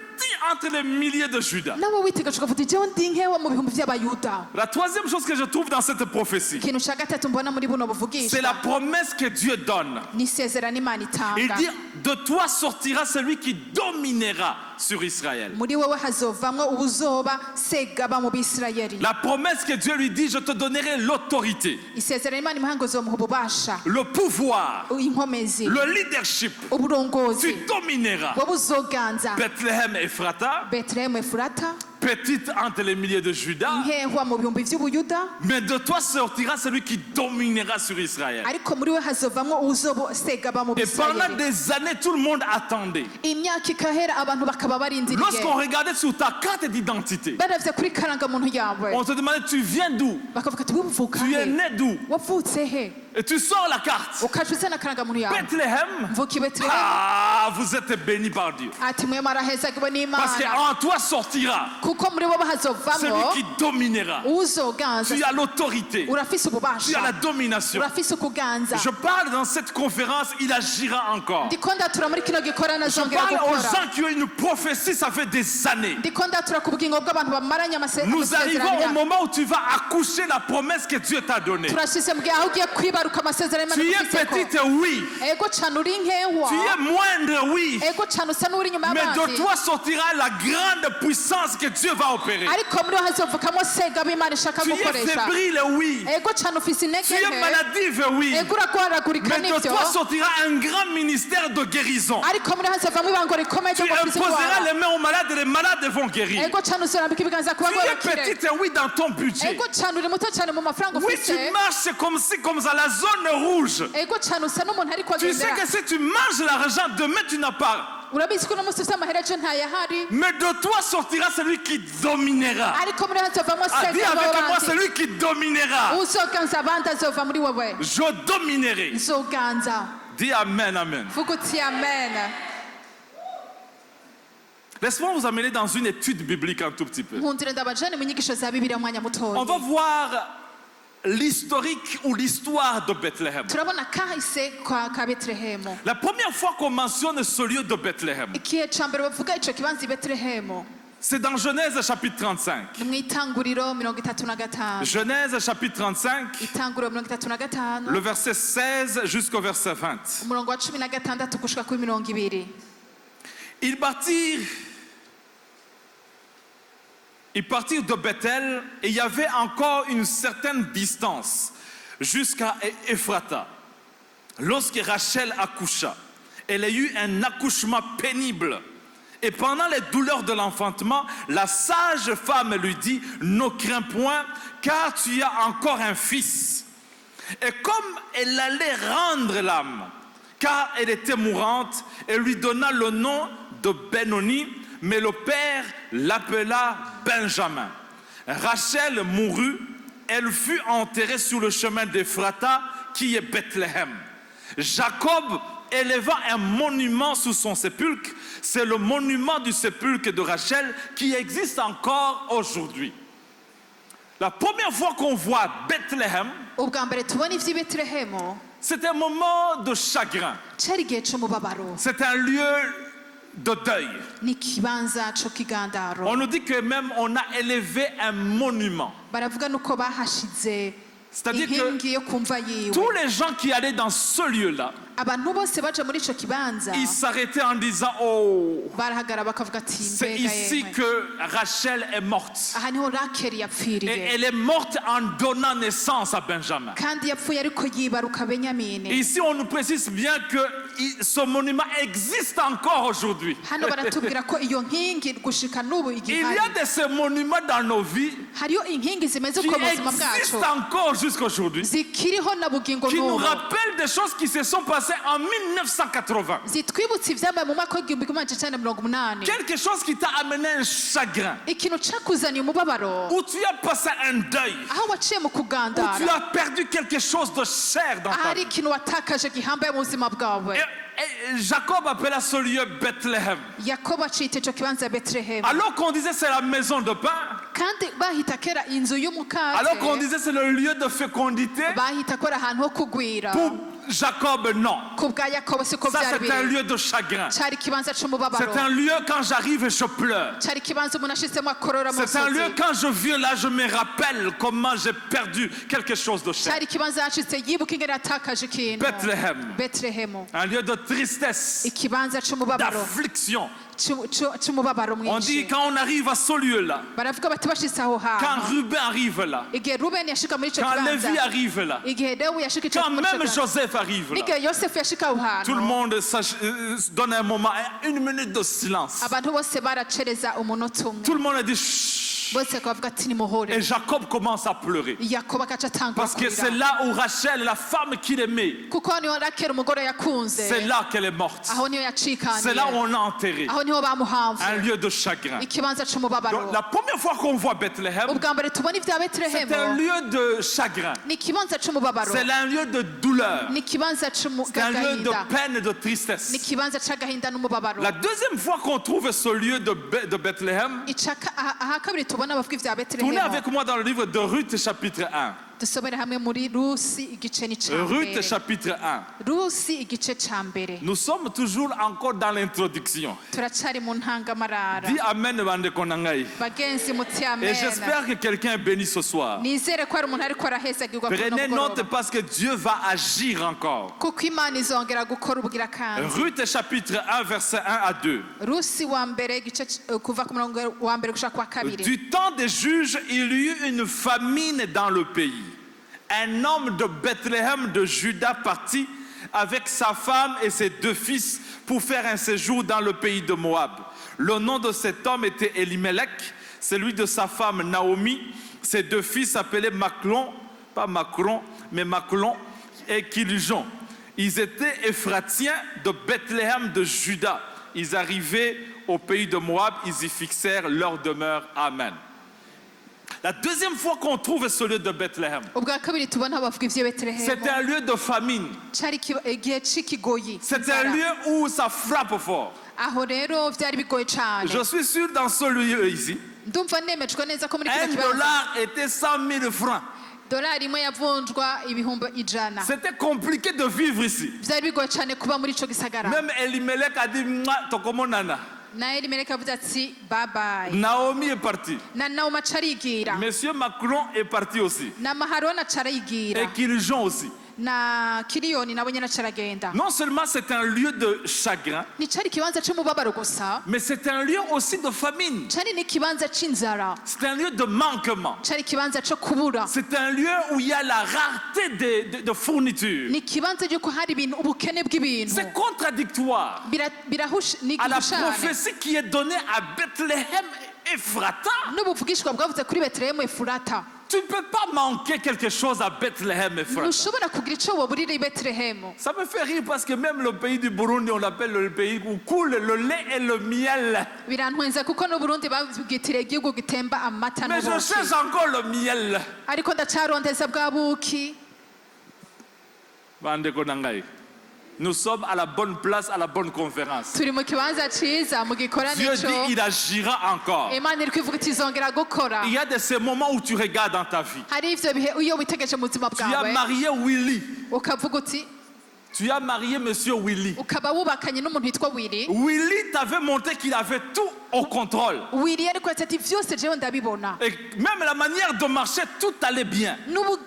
entre les milliers de Judas. nawe witegereje ukavuga uti jewe ndi nkewa mu bihumbi vy'abayuda. La troisième chose que je trouve dans cette prophétie, ikintu ca gatatu mbona muri buno c'est la buvugishwa promesse que Dieu donne. ni isezerano imana Il itanga. dit, de toi sortira celui qui dominera sur Israël. muri wowe hazovamwo ubuzoba segaba mu bisirayeli. La promesse que Dieu lui dit, je te donnerai l'autorité, isezerano imana imuha ngo uzomuha ububasha le pouvoir, inkomezi le leadership. Tu uburongozi domineras. wowe uzoganza. Bethléem Ephrata, betelehemu efurata petite entre les milliers de Judas, nkehwa mu bihumbi vy'ubuyuda mais de toi sortira celui qui dominera sur Israël. ariko muri we hazovamwo uzoba segaba mu Et pendant bisirayeli. des années, tout le monde attendait. imyaka ikahera abantu bakaba barindiriye Lorsqu'on regardait sur ta carte d'identité, baravye kuri karangamuntu yawe on te demandait tu viens d'où? bakavuga ati wibuvuka Tu es he né d'où? wavutse he Et tu sors la carte. ukaca uzana karangamuntu yawe Bethléem. mvuka i betelehemu Ah, vous êtes bénis par Dieu. ati mwe marahezagiwe Parce n'imana qu'en toi sortira kuko muri bo celui hazovamwo qui dominera. uzoganza. Tu as l'autorité. urafise Tu as ububasha la domination. urafise ukuganza. Je parle dans cette conférence, il agira encore. ndiko ndatura muri kino gikorana Je azongera parle aux gukora. gens qui ont une prophétie, ça fait des années. ndiko ndatura ku bugingo bw'abantu bamaranye Nous arrivons au amasezerano. moment où tu vas accoucher la promesse que Dieu t'a donnée. turashyize mu gihe aho ugiye kwibaruka amasezerano Tu imana es igufiseko. petite, oui. ego cane uri nkewa Tu es moindre, oui. ego cane usa n'uri inyuma Mais de y'abandi toi sortira la grande puissance que Dieu va opérer. ariko muri ho hazovukamo segaba imana ishaka Tu es gukoresha. fébrile, oui. ego cane ufise Tu intege es nke maladive, oui. ego uragwaragurika Mais de n'ivyo toi sortira un grand ministère de guérison. ariko muri ho hazovamo ibango rikomeye Tu ryo gukiza imposeras indwara. les mains aux malades et les malades vont guérir. ego cane uzorambika ibiganza ku Tu bagwayi es bakire. petite, oui, dans ton budget. ego cane uri muto cane mu mafaranga Oui, tu ufise. marches comme si, comme ça, la zone rouge. ego cane usa n'umuntu ariko Tu sais agendera. que si tu manges l'argent, demain tu n'as pas. urabizi ko uno munsi ufise amahera ejo ntayahari. Mais de toi sortira celui qui dominera. ariko muri ho hazovamo Ah, dis segaba avec moi, w'abandi. celui qui dominera. uzoganza abandi azova muri wowe. Je dominerai. nzoganza. Dis amen, amen. vuga uti amen. Laisse-moi vous amener dans une étude biblique un tout petit peu. nkundire ndabajane mu nyigisho za bibiliya umwanya On mutoya. va voir l'historique ou l'histoire de Bethléem. turabona kahise ka betelehemu. La première fois qu'on mentionne ce lieu de Bethléem, igihe ca mbere bavuga ico kibanza i betelehemu C'est dans Genèse chapitre 35. ni mu itanguriro 35. Genèse chapitre 35, Itanguriro 35 le verset 16 jusqu'au verset 20. umurongo wa 16 gushika kuri 20. Ils partirent de Bethel et il y avait encore une certaine distance jusqu'à Ephrata. Lorsque Rachel accoucha, elle a eu un accouchement pénible. Et pendant les douleurs de l'enfantement, la sage femme lui dit, ne crains point, car tu as encore un fils. Et comme elle allait rendre l'âme, car elle était mourante, elle lui donna le nom de Benoni, mais le père l'appela Benjamin. Rachel mourut, elle fut enterrée sur le chemin d'Ephrata, qui est Bethléem. Jacob éleva un monument sous son sépulcre. C'est le monument du sépulcre de Rachel qui existe encore aujourd'hui. La première fois qu'on voit Bethléem, ubwa mbere tubona ivy'i Betelehemu c'est un moment de chagrin. cari igihe c'umubabaro, C'est un lieu de deuil. ni ikibanza co kigandaro. On nous dit que même on a élevé un monument. Baravuga nuko bahashize C'est-à-dire inkingi yo que kumva yiwe. tous les gens qui allaient dans ce lieu-là, Abantu bose baje muri ico kibanza ils s'arrêtaient en disant, oh, barahagara bakavuga ati c'est mbega ici yemwe, que Rachel est morte. aha niho Rakeli Et yapfiriye, elle est morte en donnant naissance à Benjamin. kandi yapfuye ariko yibaruka Benyamini. Et ici, on nous précise bien que ce monument existe encore aujourd'hui. Hano baratubwira ko iyo nkingi gushika n'ubu Il y igihari. a de ces monuments dans nos vies Hariyo inkingi zimeze qui uko mu buzima existent bwacu encore jusqu'aujourd'hui, zikiriho na bugingo qui nous n'ubu, rappellent des choses qui se sont passées en 1980. zitwibutsa ivyabaye mu mwaka w'igihumbi kimwe magana cenda mirongo umunani. Quelque chose qui t'a amené un chagrin, Ikintu cakuzaniye umubabaro, où tu as passé un deuil, aho waciye mu où tu kugandara, as perdu quelque chose de cher dans ta ahari vie. ikintu watakaje gihambaye mu buzima bwawe. Et Jacob appela ce lieu Bethléem. Yakobo acita ico kibanza Betelehemu, Alors qu'on disait c'est la maison de pain, kandi bahita kera inzu alors qu'on y'umukate, disait c'est le lieu de fécondité, bahita ko ari ahantu ho kugwira. pour Jacob, non. Ku bwa Yakobo siko Ça, vyari c'est un biri, lieu de chagrin. cari ikibanza c'umubabaro, C'est un lieu quand j'arrive et je pleure. cari ikibanza umuntu ashitsemo akorora mu C'est un lieu musozi, quand je viens là, je me rappelle comment j'ai perdu quelque chose de cher. cari ikibanza yashitse yibuka ingene yatakaje ikintu. Bethléem, Betelehemu, un lieu de tristesse, ikibanza c'umubabaro, d'affliction. c'umubabaro On dit mwinshi. quand on arrive à ce lieu-là, Baravuga bati bashitse aho quand hantu, Ruben arrive là, igihe Rubeni yashika muri ico quand kibanza, Lévi arrive là, igihe Lewi yashika ico quand muri ico même kibanza, Joseph arrive là, n'igihe Yosefu yashika aho tout le hantu, monde donne un moment, une minute de silence. abantu bose baracereza umunota umwe, Tout le monde dit chut. bose bakavuga ati nimuhore. Et Jacob commence à pleurer. Yakobo agaca atangura Parce que c'est kurira, là où Rachel, la femme qu'il aimait, kuko niho Rakeli umugore yakunze, c'est là qu'elle est morte. aho niho C'est là où yacikaniye, on l'a enterrée. aho niho Un bamuhamvye, lieu de chagrin. ikibanza Donc, c'umubabaro. la première fois qu'on voit Bethléem, Ubwa mbere tubona ivya c'est un Betelehemu lieu de chagrin. ni ikibanza c'umubabaro, C'est un lieu de douleur. ni ikibanza C'est un lieu de c'agahinda, peine et de ni tristesse. ikibanza c'agahinda n'umubabaro. La deuxième fois qu'on trouve ce lieu de Bethléem, Aha kabiri tubona bavuga ivya tournez Betelehemu, avec moi dans le livre de Ruth chapitre 1. dusomere hamwe muri Rusi igice ni ca Ruth mbere. chapitre 1. Rusi igice ca mbere, Nous sommes toujours encore dans l'introduction. turacari mu ntangamarara. Dis Amen, bande konangai. Bagenzi muti Et amen. j'espère que quelqu'un est béni ce soir. Nizere ko hari umuntu ariko arahezagirwa kuri uno Prenez note mugoroba, parce que Dieu va agir encore. kuko Imana izongera gukora ubugira kandi. Ruth chapitre 1 verset 1 à 2. Rusi wa mbere igice kuva ku murongo wa mbere gushika kwa kabiri. Du temps des juges, il y eut une famine dans le pays. Un homme de Bethléem de Juda partit avec sa femme et ses 2 fils pour faire un séjour dans le pays de Moab. Le nom de cet homme était Elimelech, celui de sa femme Naomi. Ses 2 fils s'appelaient Maclon, pas Macron, mais Maclon et Kiljon. Ils étaient Éphratiens de Bethléem de Juda. Ils arrivaient au pays de Moab, ils y fixèrent leur demeure. Amen. La deuxième fois qu'on trouve ce lieu de Bethléem, Ubwa kabiri tubona bavuga ivya Betelehemu, c'est un lieu de famine. cari igihe c'ikigoyi, C'est un lieu où ça frappe fort. aho rero vyari bigoye cane. Je suis sûr dans ce lieu ici, Ndumva nemejwe neza ko muri kino $1 kibanza était 100 000 francs. dolari imwe yavunjwa ibihumbi ijana. C'était compliqué de vivre ici. Vyari bigoye cane kuba muri ico gisagara. Même Elimelech a dit, Mouah, tokomonana. na elimeleki avuze ati babaye, Naomi est partie. na nawomi aca arigira, Monsieur Macron est parti aussi. na maharoni aca Et arigira, Kirijon aussi. na kiriyoni nabo nyene aca aragenda. Non seulement c'est un lieu de chagrin, Nticari ikibanza c'umubabaro gusa, mais c'est un lieu aussi de famine. cari n'ikibanza c'inzara, C'est un lieu de manquement. cari ikibanza co kubura, C'est un lieu où il y a la rareté de fournitures. ni ikibanza yuko hari ibintu, ubukene bw'ibintu. C'est contradictoire Ni à la gushane prophétie qui est donnée à Bethléem et Ephrata. n'ubuvugishwa bwavuze kuri betelehemu efurata. Tu ne peux pas manquer quelque chose à Bethléem et Ephrata. ntushobora kugira ico woburira i betelehemu. Ça me fait rire parce que même le pays du Burundi, on l'appelle le pays où coule le lait et le miel. Birantwenza kuko n'uburundi babwitiriye igihugu gitemba amata Mais je n'ubuki, cherche encore le miel. ariko ndacarondeza bwa buki. Bandeko Nangai. Nous sommes à la bonne place, à la bonne conférence. Turi mu kibanza ciza mu gikorane Dieu dit co, il agira encore. imana iri kwivuga iti izongera gukora. Il y a de ces moments où tu regardes dans ta vie. hari ivyo bihe iyo witegereje mu buzima Tu as bwawe marié Willy. ukavuga uti, Tu as marié Monsieur Willy. ukaba wubakanye n'umuntu witwa Willy. Willy t'avait montré qu'il avait tout au contrôle. Willy ariko ati vyose jewe ndabibona, Et même la manière de marcher, tout allait bien.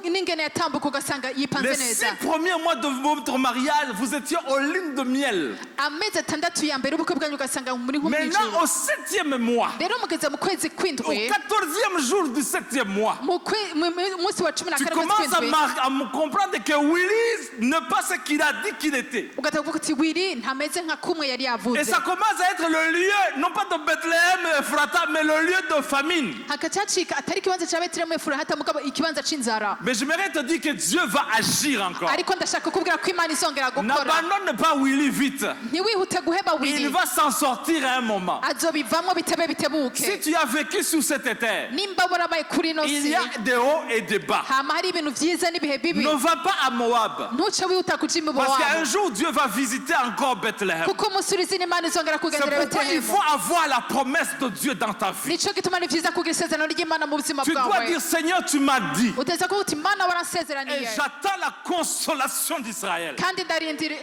n'ingene yatambuka ugasanga yipanze Les neza. 6 premiers mois de votre mariage, vous étiez aux lignes de miel. amezi atandatu ya mbere ubukwe bwanyu ugasanga muri nko Maintenant, mw'ijuru. au 7e mois, rero mugeze mu kwezi au kw'indwi, 14e jour du 7e mois, munsi wa cumi na tu kane commences kw'indwi, à me comprendre que Willy n'est pas ce qu'il a dit qu'il était. ugahita uvuga uti Willy ntameze nka kumwe yari Et yavuze. ça commence à être le lieu, non pas de Bethléem, Ephrata, mais le lieu de famine. hagaca hacika atari ikibanza ca betelehemu efurata mugabo ikibanza c'inzara. Mais j'aimerais te dire que Dieu va agir encore. ariko ndashaka kubwira ko imana izongera gukora. N'abandonne pas Willy vite. ntiwihute guheba Il Willy, va s'en sortir à un moment. azobivamwo bitebe Si bitebuke. tu as vécu sur cette terre, nimba warabaye kuri ino il si, y a des hauts et des bas. hama hari ibintu vyiza n'ibihe bibi, Ne va pas à Moab. ntuce wihuta kuja imubo Parce qu'un wabo, jour, Dieu va visiter encore Bethléem. kuko umunsi urizi n'imana izongera C'est kugendera pourquoi il betelehemu. faut avoir la promesse de Dieu dans ta vie. nico gituma ni vyiza kugira isezerano ry'imana mu buzima Tu dois bwawe. dire, Seigneur, tu m'as dit. uteza kuvuga uti mana Et waransezeraniye, j'attends la consolation d'Israël. kandi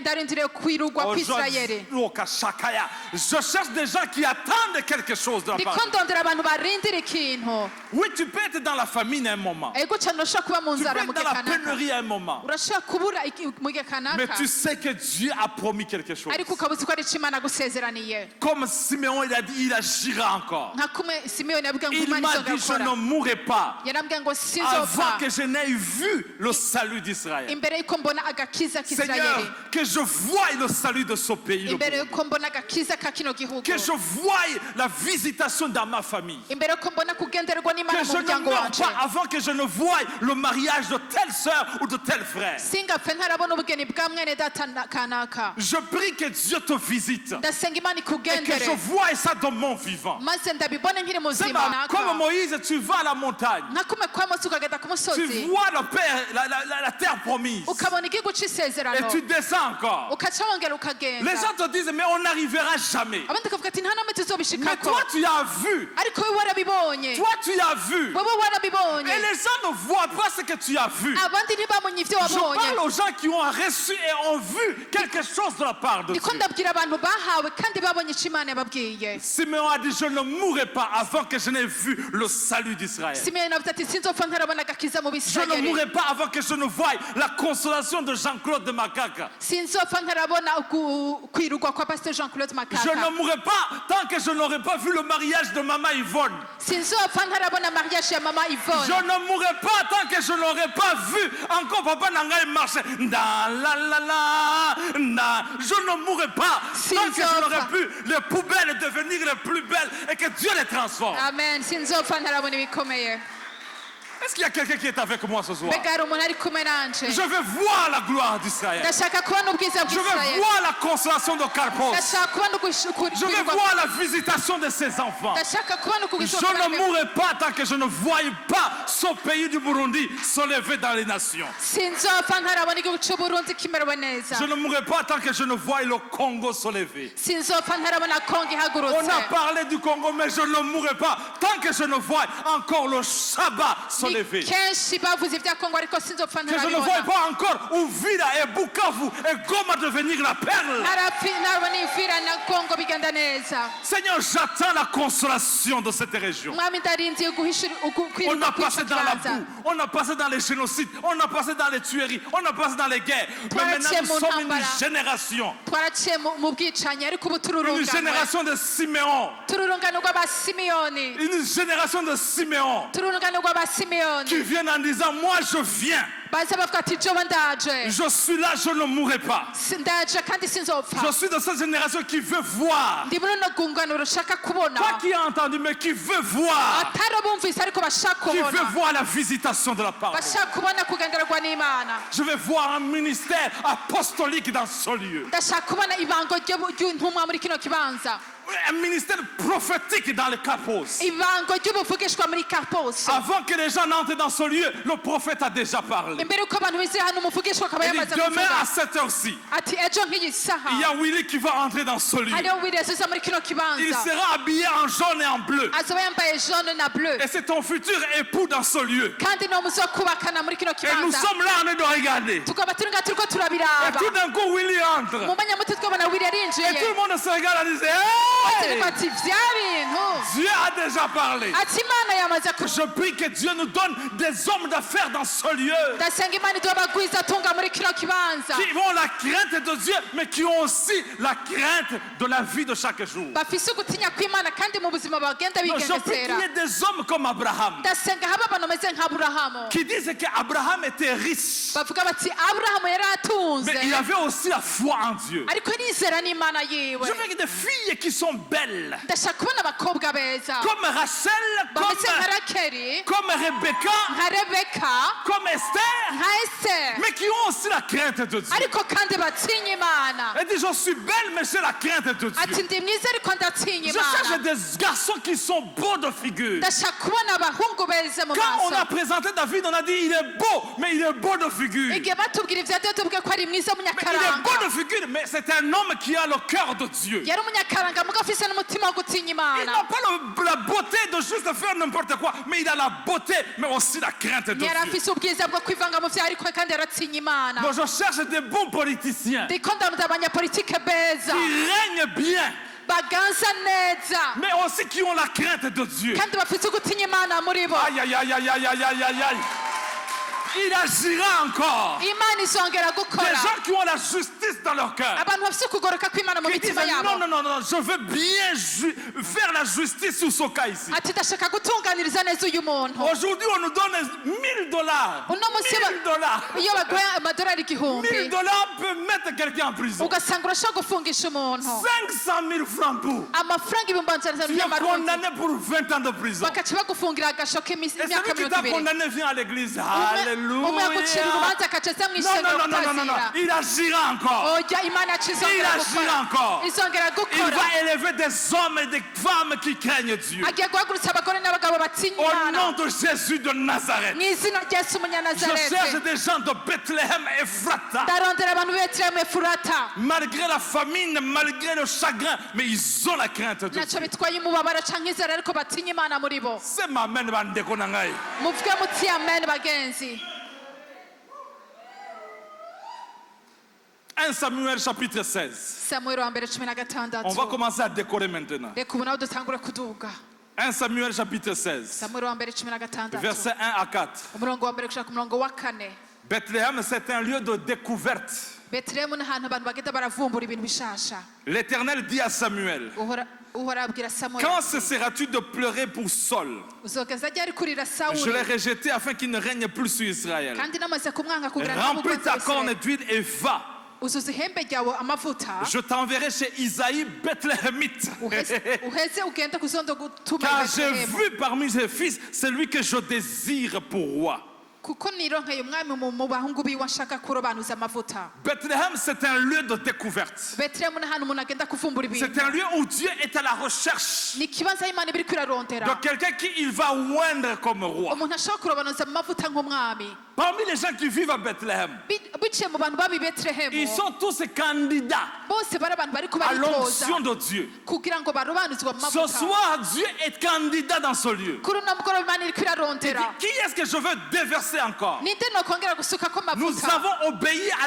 ndarindiriye kwirugwa kw'isirayeli. Je cherche des gens qui attendent quelque chose de la part ndiko de Dieu. ndondera abantu barindira ikintu. Oui, tu peux être dans la famine à un moment. ego cane urashobora kuba mu Tu peux nzara être mu dans gihe la kanaka, pénurie à un moment. urashobora kubura mu gihe Mais kanaka, tu sais que Dieu a promis quelque chose. ariko ukaba uzi ko ari ico imana agusezeraniye. Comme Simeon, il a dit, il agira encore. nka kumwe simeyoni yabwiye ngo Il imana m'a izongera dit, je gukora, ne mourrai pas yarambwiye ngo avant sinzopfa que je n'aie vu le salut d'Israël. imbere yuko mbona agakiza Seigneur, k'isirayeli, que je voie le salut de ce pays. imbere yuko mbona agakiza ka kino gihugu, Que je voie la visitation dans ma famille. imbere yuko mbona kugendererwa n'imana Que mu je ne muryango meure wanje, pas avant que je ne voie le mariage de telle sœur ou de tel frère. singapfe ntarabona ubugeni bwa mwene data kanaka. Je prie que Dieu te visite ndasenga imana et que ikugendere, je voie ça dans mon vivant. maze ndabibone nkiri C'est muzima. comme Moïse, tu vas à la montagne, nka kumwe kwa mose ukagenda ku tu musozi vois la terre promise ukabona igihugu et c'isezerano, tu descends encore. ukaca wongera Les ukagenda, gens te disent, mais on n'arrivera jamais. abandi bakavuga ati nta namwe Mais tuzobishikako, toi, tu as vu. ariko wowe warabibonye, Toi, tu as vu. wowe Et warabibonye, les gens ne voient pas ce que tu as vu. abandi ntibabonye ivyo Je wabonye. parle aux gens qui ont reçu et ont vu quelque chose de la part de Dieu. ndiko ndabwira abantu bahawe kandi babonye ico imana yababwiye. Simeon a dit, je ne mourrai pas avant que je n'ai vu le salut d'Israël. simeyoni avuze ati sinzopfa ntarabona agakiza mu Je ne bisirayeli, mourrai pas avant que je ne voie la consolation de Jean-Claude de Makaka. sinzopfa ntarabona kwirugwa kwa pasteur Jean Claude Je Makaka, ne mourrai pas tant que je n'aurai pas vu le mariage de Maman Yvonne. sinzopfa ntarabona mariage ya mama Je Yvonne, ne mourrai pas tant que je n'aurai pas vu encore Papa Nangaï marcher. Je ne mourrai pas tant que je n'aurai pu les poubelles devenir les plus belles et que Dieu les transforme. amen, sinzopfa ntarabona ibikomeye. Est-ce qu'il y a quelqu'un qui est avec moi ce soir? mbega hari umuntu ari kumwe nanje, Je veux voir la gloire d'Israël. ndashaka kubona ubwiza Je veux bw'isirayeli, voir la consolation de Carpos. ndashaka kubona Je veux voir la visitation de ses enfants. ndashaka kubona Je ne mourrai pas tant que je ne voie pas ce pays du Burundi se lever dans les nations. sinzopfa ntarabona igihugu c'uburundi kimerewe neza, Je ne mourrai pas tant que je ne voie le Congo se lever. sinzopfa ntarabona kongo On ihagurutse, a parlé du Congo, mais je ne mourrai pas tant que je ne vois encore le Shabbat se se ni lever. kenshi bavuze ibya kongo ariko sinzopfa Que je ne vois ntarabibona. pas encore Uvira et Bukavu et Goma devenir la perle. Ntarabona ivira na kongo bigenda neza. Seigneur, j'attends la consolation de cette région. Mwami ndarindiye On kwirinda a passé kw'ico dans la kibanza. boue, on a passé dans les génocides, on a passé dans les tueries, on a passé dans les guerres. Mais maintenant nous sommes une génération. twaraciye mu bwicanyi ariko ubu Une génération de Siméon. tururungano rw'abasimiyoni Une génération de Siméon tururungano rw'abasimiyoni qui viennent en disant, moi je viens. baza bavuga ati jewe ndaje Je suis là, je ne mourrai pas. ndaje kandi sinzopfa. Je suis de cette génération qui veut voir. ndi muri runo rwungano rushaka kubona Pas qui a entendu, mais qui veut voir. atari bumvise ariko bashaka Qui veut kubona voir la visitation de la parole. bashaka kubona kugendererwa n'imana. Je vais voir un ministère apostolique dans ce lieu. ndashaka kubona ibango ry'intumwa muri kino kibanza, Un ministère prophétique dans le Capos. ibango ry'ubuvugishwa muri Kapos. Avant que les gens n'entrent dans ce lieu, le prophète a déjà parlé. imbere yuko abantu bizera hano umuvugishwa akaba Il dit, yamaze demain à kuvuga cette heure-ci, ati ejo nk'iyi il y saha a Willy qui va entrer dans ce lieu. hariho wirezi uza muri kino Il kibanza sera habillé en jaune et en bleu. azoba yambaye jaune na bleu Et c'est ton futur époux dans ce lieu. kandi ni umuzi wo kubakana muri kino Et nous kibanza. sommes là en train de regarder. tukaba turi ngaha turiko Et turabiraba tout d'un coup, Willy entre. mu banyamuti twabona wiri Et tout le yarinjiye monde se regarde et dit, turiko hey! ati vya bintu Dieu a déjà parlé. ati imana yamaze Je prie que Dieu nous donne des hommes d'affaires dans ce lieu. ndasenga imana iduha abagwiza atunga muri kino kibanza Qui ont la crainte de Dieu, mais qui ont aussi la crainte de la vie de chaque jour. bafise ugutinya kw'imana kandi mu buzima bagenda Non, je prie qu'il y bigengesera. ait des hommes comme Abraham ndasenga haba abantu bameze nka aburahamu qui disent qu'Abraham était riche, bavuga bati aburahamu yari atunze mais il avait aussi la foi en Dieu. ariko nizera n'imana yiwe. Je veux que des filles qui sont belles, ndashaka kubona abakobwa beza comme Rachel, bameze nka rakeri comme Rebecca, nka rebeka comme Esther, nka esiteri mais qui ont aussi la crainte de Dieu. ariko kandi batinya imana. Elle dit, je suis belle, mais j'ai la crainte de ati Dieu. ndi mwiza ariko ndatinya Je cherche imana. des garçons qui sont beaux de figure. ndashaka kubona abahungu beza mu Quand on a maso. présenté David, on a dit, il est beau, mais il est beau de figure. igihe batubwira ivya Dawidi tubwiye ko ari mwiza Mais il est w'umunyakaranga beau de figure, mais c'est un homme qui a le cœur de Dieu. yari umunyakaranga muga afise n'umutima wo gutinya Il imana. n'a pas la beauté de juste faire n'importe quoi, mais il a la beauté, mais aussi la crainte de yari Dieu. afise ubwiza bwo kwivanga mu vyaha ariko kandi yaratinya imana. Donc je cherche des bons politiciens ndiko ndaruta abanyapolitike beza qui règnent bien, baganza neza mais aussi qui ont la crainte de Dieu. kandi bafise ugutinya imana muri bo. Aïe, aïe, aïe, aïe, aïe, aïe, aïe, aïe, aïe. Il agira encore. imana izongera Des gukora. gens qui ont la justice dans leur cœur. abantu bafise ukugoroka kw'imana mu Qui disent, mitima non, yabo. non, non, non, je veux bien faire la justice sur ce cas ici. ati ndashaka gutunganiriza neza uyu muntu. Aujourd'hui, on nous donne $1000. uno munsi $1000. iyo baguhe amadolari igihumbi $1000 peut mettre quelqu'un en prison. ugasanga urashobora gufungisha umuntu 500 000 francs pour. amafaranga ibihumbi amajana atanu Tu es y'amarundi condamné pour 20 ans de prison. bakaca bagufungira agasho Et k'imyaka celui qui mirongo t'a ibiri. condamné vient à l'église. umwe yagucira Alléluia. urubanza akaca aza mu Non, non, ishengero non, non, non, non, non. utazira. Il agira encore. oya imana yacu Il izongera agira encore. gukora izongera Il gukora. va élever des hommes et des femmes qui craignent Dieu. agiye guhagurutsa abagore n'abagabo batinya Au imana nom de Jésus de Nazareth. mu izina rya yesu Je umunyanazarete. cherche des gens de Bethléem et Frata. ndarondera abantu betelehemu efurata Malgré la famine, malgré le chagrin, mais ils ont la crainte de ntacyo Dieu. bitwaye umubabaro canke inzara ariko batinya imana muri bo. C'est ma main bandeko na ngai. muvuge muti amen bagenzi. 1 Samuel chapitre 16. samuel wa mbere 16. On va commencer à décorer maintenant. reka ubu nawe dutangure kuduga. 1 Samuel chapitre 16. samuel wa mbere 16 Versets 1 à 4. umurongo wa mbere gushaka ku murongo wa 4. Bethléem, c'est un lieu de découverte. betelehemu ni ahantu abantu bagenda baravumbura ibintu bishasha. L'Éternel dit à Samuel, uhora abwira samuel quand ati, cesseras-tu de pleurer pour Saul? uzogeza ryari kurira Je l'ai sawuli rejeté afin qu'il ne règne plus sur Israël. kandi namaze kumwanga kugira Remplis ta corne d'huile et va. uzuza ihembe ryawe amavuta Je t'enverrai chez Isaïe Bethléemite. uheze ugende kuzondo gutuma Car i j'ai Betelehemu. vu parmi ses fils celui que je désire pour roi. kuko nironkeye umwami mu bahungu biwe nshaka kurobanuza amavuta. Bethléem, c'est un lieu de découverte. betelehemu ni ahantu umuntu agenda kuvumbura C'est ibintu. un lieu où Dieu est à la recherche ni ikibanza imana iba iriko irarondera de quelqu'un qui il va oindre comme roi. umuntu ashobora kurobanuza mu mavuta nk'umwami. Parmi les gens qui vivent à Bethléem, biciye mu bantu baba i ils betelehemu sont tous candidats bose bari abantu bari à kubaritoza l'onction de Dieu. kugira ngo barobanuzwe mu Ce mavuta soir, Dieu est candidat dans ce lieu. kuri uno mugoroba imana iriko Il dit, irarondera qui est-ce que je veux déverser encore? ninde nokongera gusukako Nous amavuta avons obéi à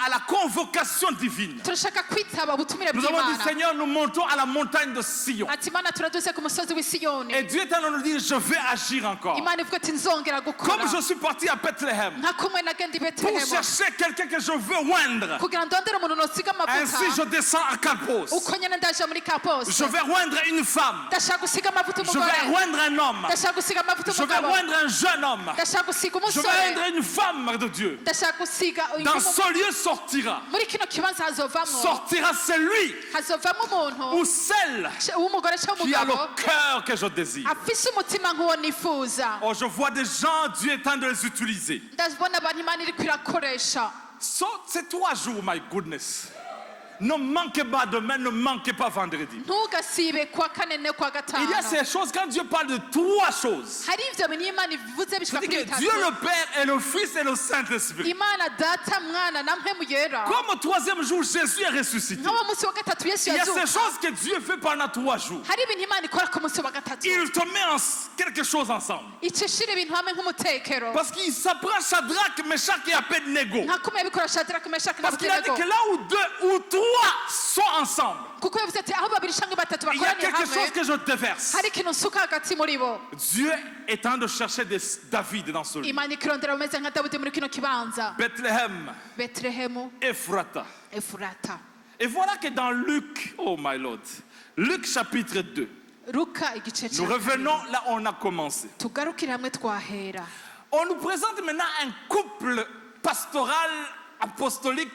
la convocation divine. turashaka kwitaba ubutumire Nous avons dit, bw'imana Seigneur, nous montons à la montagne de Sion. ati imana turaduze ku musozi w'i siyoni Et Dieu est en train de nous dire, je vais agir encore. imana ivuga ati nzongera gukora Comme je suis parti à Bethléem nka kumwe nagenda i pour betelehemu chercher quelqu'un que je veux oindre. kugira ndondere umuntu nosiga Ainsi, je amavuta descends à Carpos. uko nyene ndaje muri kapose Je vais oindre une femme. ndashaka gusiga amavuta Je vais umugore oindre un homme. ndashaka gusiga amavuta Je vais umugabo oindre un jeune homme. ndashaka gusiga Je vais umusore oindre une femme de Dieu. ndashaka gusiga uyu Dans ce lieu sortira. muri kino kibanza hazovamwo Sortira celui hazovamwo umuntu ou celle w'umugore cyangwa qui a le umugabo cœur que je désire. afise umutima nk'uwo nifuza Oh, je vois des gens, Dieu est en train de les utiliser. ndabona abantu imana iriko irakoresha So, c'est 3 jours, my goodness. Ne manquez pas demain, ne manquez pas vendredi. ntugasibe kwa kane ne kwa Il y a gatanu ces choses, quand Dieu parle de 3 choses, hari ivyo bintu imana ivuze bishika c'est kuri que Dieu bitatu le Père et le Fils et le Saint-Esprit. imana data mwana na mpemu yera Comme au 3e jour, Jésus est ressuscité. nk'uwo munsi wa gatatu yesu Il y a ces yazuka choses que Dieu fait pendant 3 jours. hari ibintu imana ikora ku munsi wa gatatu Il te met quelque chose ensemble. icishira ibintu hamwe nk'umutekero Parce qu'il s'apprend Shadrach, Meshach et Abednego. nka kumwe yabikora shadraka meshaki na Parce qu'il a dit abednego que là où 2 ou 3 sont ensemble, kuko yavuze ati aho babiri canke batatu il y a bakoraniye quelque chose hamwe que je déverse. hari ikintu nsuka hagati muri bo Dieu est en train de chercher David dans ce lieu. imana ikirondera bameze nka dawudi muri kino kibanza Bethléem, betelehemu Ephrata. efurata Et voilà que dans Luc, oh my Lord, Luc chapitre 2, luka igice nous ca revenons kabiri. là où on a commencé. tugarukire hamwe twahera On nous présente maintenant un couple pastoral, apostolique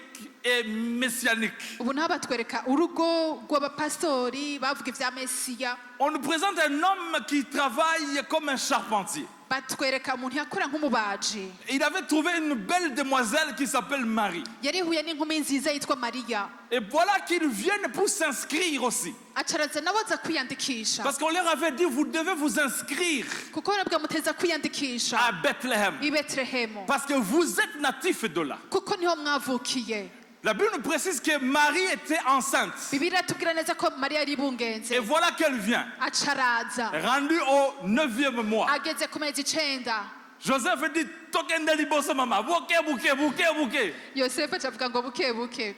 et messianique. ubu naho batwereka urugo rw'abapastori bavuga ivya mesiya On nous présente un homme qui travaille comme un charpentier. batwereka umuntu yakora nk'umubaji Il avait trouvé une belle demoiselle qui s'appelle Marie. yarihuye n'inkumi nziza yitwa mariya Et voilà qu'ils viennent pour s'inscrire aussi. acaraza nabo aza kwiyandikisha Parce qu'on leur avait dit, vous devez vous inscrire kuko barabwira muteza kwiyandikisha à Bethléem. i betelehemu Parce que vous êtes natifs de là. kuko niho mwavukiye La Bible nous précise que Marie était enceinte. bibiliya tubwira neza ko mariya yari Et ibungenze voilà qu'elle vient, acaraza rendue au 9e mois. ageze ku mezi icenda Joseph dit, Tokende liboso mama, bouquet, bouquet, bouquet, bouquet. yosefu acavuga ngo buke buke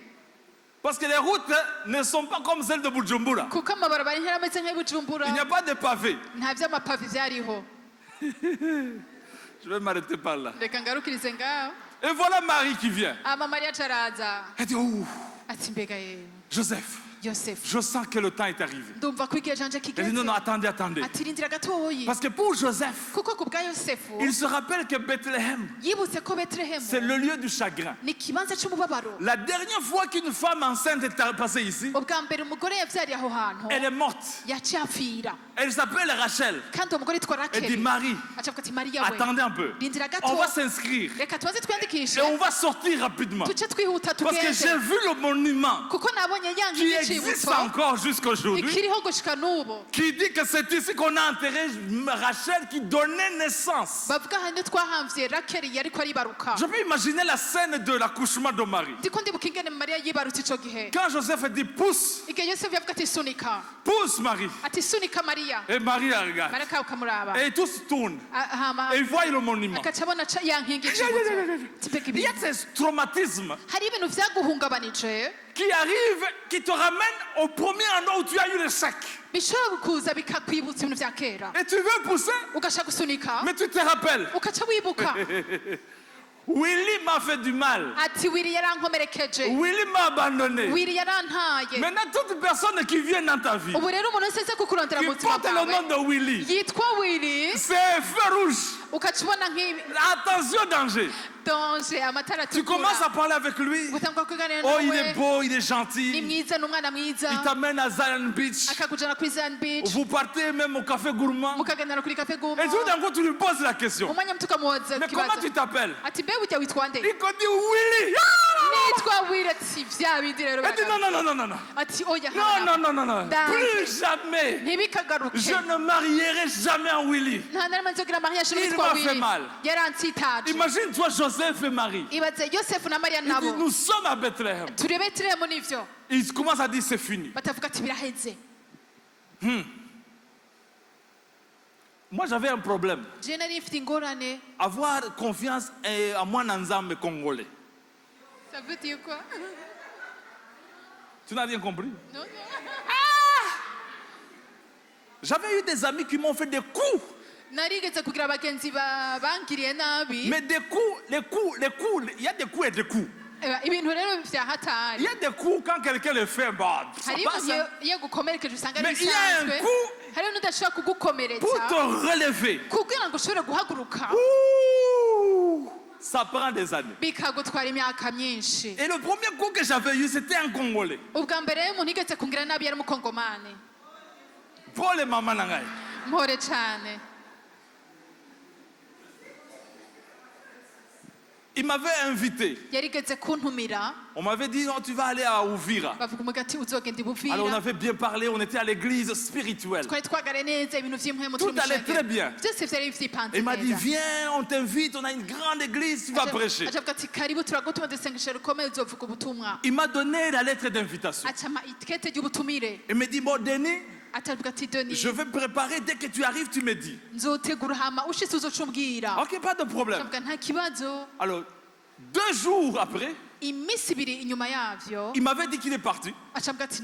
Parce que les routes ne sont pas comme celles de Bujumbura. kuko amabarabara ntiyari ameze nk'ay'ibujumbura Il n'y a pas de pavé. nta vy'amapavi vyariho Je vais m'arrêter par là. reka ngarukirize ngaho Et voilà Marie qui vient. ama mariya acaraza Elle dit, oh, ati mbega yewe Joseph, yosefu je sens que le temps est arrivé. ndumva ko igihe canje Elle dit, kigeze non, non, attendez, attendez. ati rindira gatoyi Parce que pour Joseph, kuko ku bwa yosefu il se rappelle que Bethléem, yibutse ko c'est betelehemu le lieu du chagrin. ni ikibanza c'umubabaro La dernière fois qu'une femme enceinte est passée ici, ubwa mbere umugore yavyariye aho hantu elle est morte. yaciye apfira Elle s'appelle Rachel. kandi uwo mugore yitwa Elle dit, rakeli Marie, acavuga ati mariya we attendez un peu. rindira On gato va s'inscrire. reka tubanze twiyandikishe Et on va sortir rapidement. tuce twihuta Parce que j'ai tugende vu le monument kuko nabonye ya qui nkingi existe y'icibutso encore jusqu'à aujourd'hui, ikiriho gushika n'ubu qui dit que c'est ici qu'on a enterré Rachel qui donnait naissance. bavuga handi twahamvye rakeli yariko aribaruka Je peux imaginer la scène de l'accouchement de Marie. ndiko ndibuka ingene mariya yibarutse ico gihe Quand Joseph dit pousse, igihe yosefu yavuga ati sunika pousse Marie. ati sunika mariya Et Marie la regarde. mariya akawe ukamuraba Et tous tournent. hama Et ils voient le monument. agaca abona ya nkingi y'icibutso ati mbega Il y a ibintu ce traumatisme hari ibintu vyaguhungabanije qui arrive, qui te ramène au premier endroit où tu as eu l'échec. bishobora kuza bikakwibutsa ibintu vya kera Et tu veux pousser, ugashaka gusunika mais tu te rappelles. ukaca wibuka Willy m'a fait du mal. ati wiri yarankomerekeje Willy m'a abandonné. wiri yarantaye Maintenant, toute personne qui vient dans ta vie, ubu rero umuntu wese aze kukurondera qui mu buzima porte le nom bwawe de Willy, yitwa wiri c'est feu rouge. ukaca ubona nk'ibi Attention, danger. donje amatara Tu commences à parler avec lui. gutangwa kuganira Oh, il est nawe beau, il est ni gentil. mwiza ni umwana mwiza Il t'amène à Zion Beach. akakujana kuri Zion Beach Vous partez même au café gourmand. mukaganira kuri kafe gumo Et tout d'un coup, tu lui poses la question. umwanya muto ukamuhoza Mais comment ikibazo tu t'appelles? ati mbe burya witwa nde Il te dit Willy. ni yitwa wire ati vya bindi rero Elle dit non, non, non, non, non, non. ati oya Non, non, non, non, non. Dans- Plus jamais. ntibikagaruke Je ne marierai jamais en Willy. nta na rimwe nzogira mariage Il n'uwitwa m'a fait wire mal. yaransitaje Imagine-toi Joseph et Marie. ibaze yosefu na mariya Il dit, nabo nous sommes à Bethléem. turi betelehemu n'ivyo Il commence à dire c'est fini. batavuga ati biraheze Moi j'avais un problème. je nari mfite ingorane Avoir confiance en moi Nanzambe congolais. ça veut dire quoi Tu n'as rien compris? non non J'avais eu des amis qui m'ont fait des coups. narigeze kugira abagenzi bangiriye nabi Mais des coups, les coups, il y a des coups et des coups. ibintu rero vya Il hatari y a des coups quand quelqu'un les fait, bah, ça hari passe. Hein. iyo gukomerekeje usanga Mais il y a un bisanzwe coup hariho n'udashobora pour kugukomeretsa te relever. kugira ngo ushobore guhaguruka Ouh, ça prend des années. bikagutwara imyaka myinshi Et le premier coup que j'avais eu, c'était un Congolais. ubwa mbere umuntu yigeze kungira nabi yari umukongomani Pour les mamans nangai. mpore cane Il m'avait invité. yarigeze kuntumira On m'avait dit, non, tu vas aller à Ouvira. bavuga umugati uzogenda Alors on ibuvira avait bien parlé, on était à l'église spirituelle. twari twagare neza ibintu vy'impwemu Tout turi mu allait shengero. très bien. byose vyari vyipanze Il m'a dit, neza viens, on t'invite, on a une grande église, tu vas prêcher. acavuga ati karibu turagutuma dusengesho rikomeye uzovuga ubutumwa Il m'a donné la lettre d'invitation. acama itikete ry'ubutumire Il me dit, bon, Denis, atavuga ati doni je vais me préparer, dès que tu arrives, tu me dis. nzotegura hama ushitse uzoca umbwira Ok, pas de problème. acavuga nta kibazo Alors, 2 jours après, iminsi ibiri inyuma yavyo il m'avait dit qu'il est parti. acavuga ati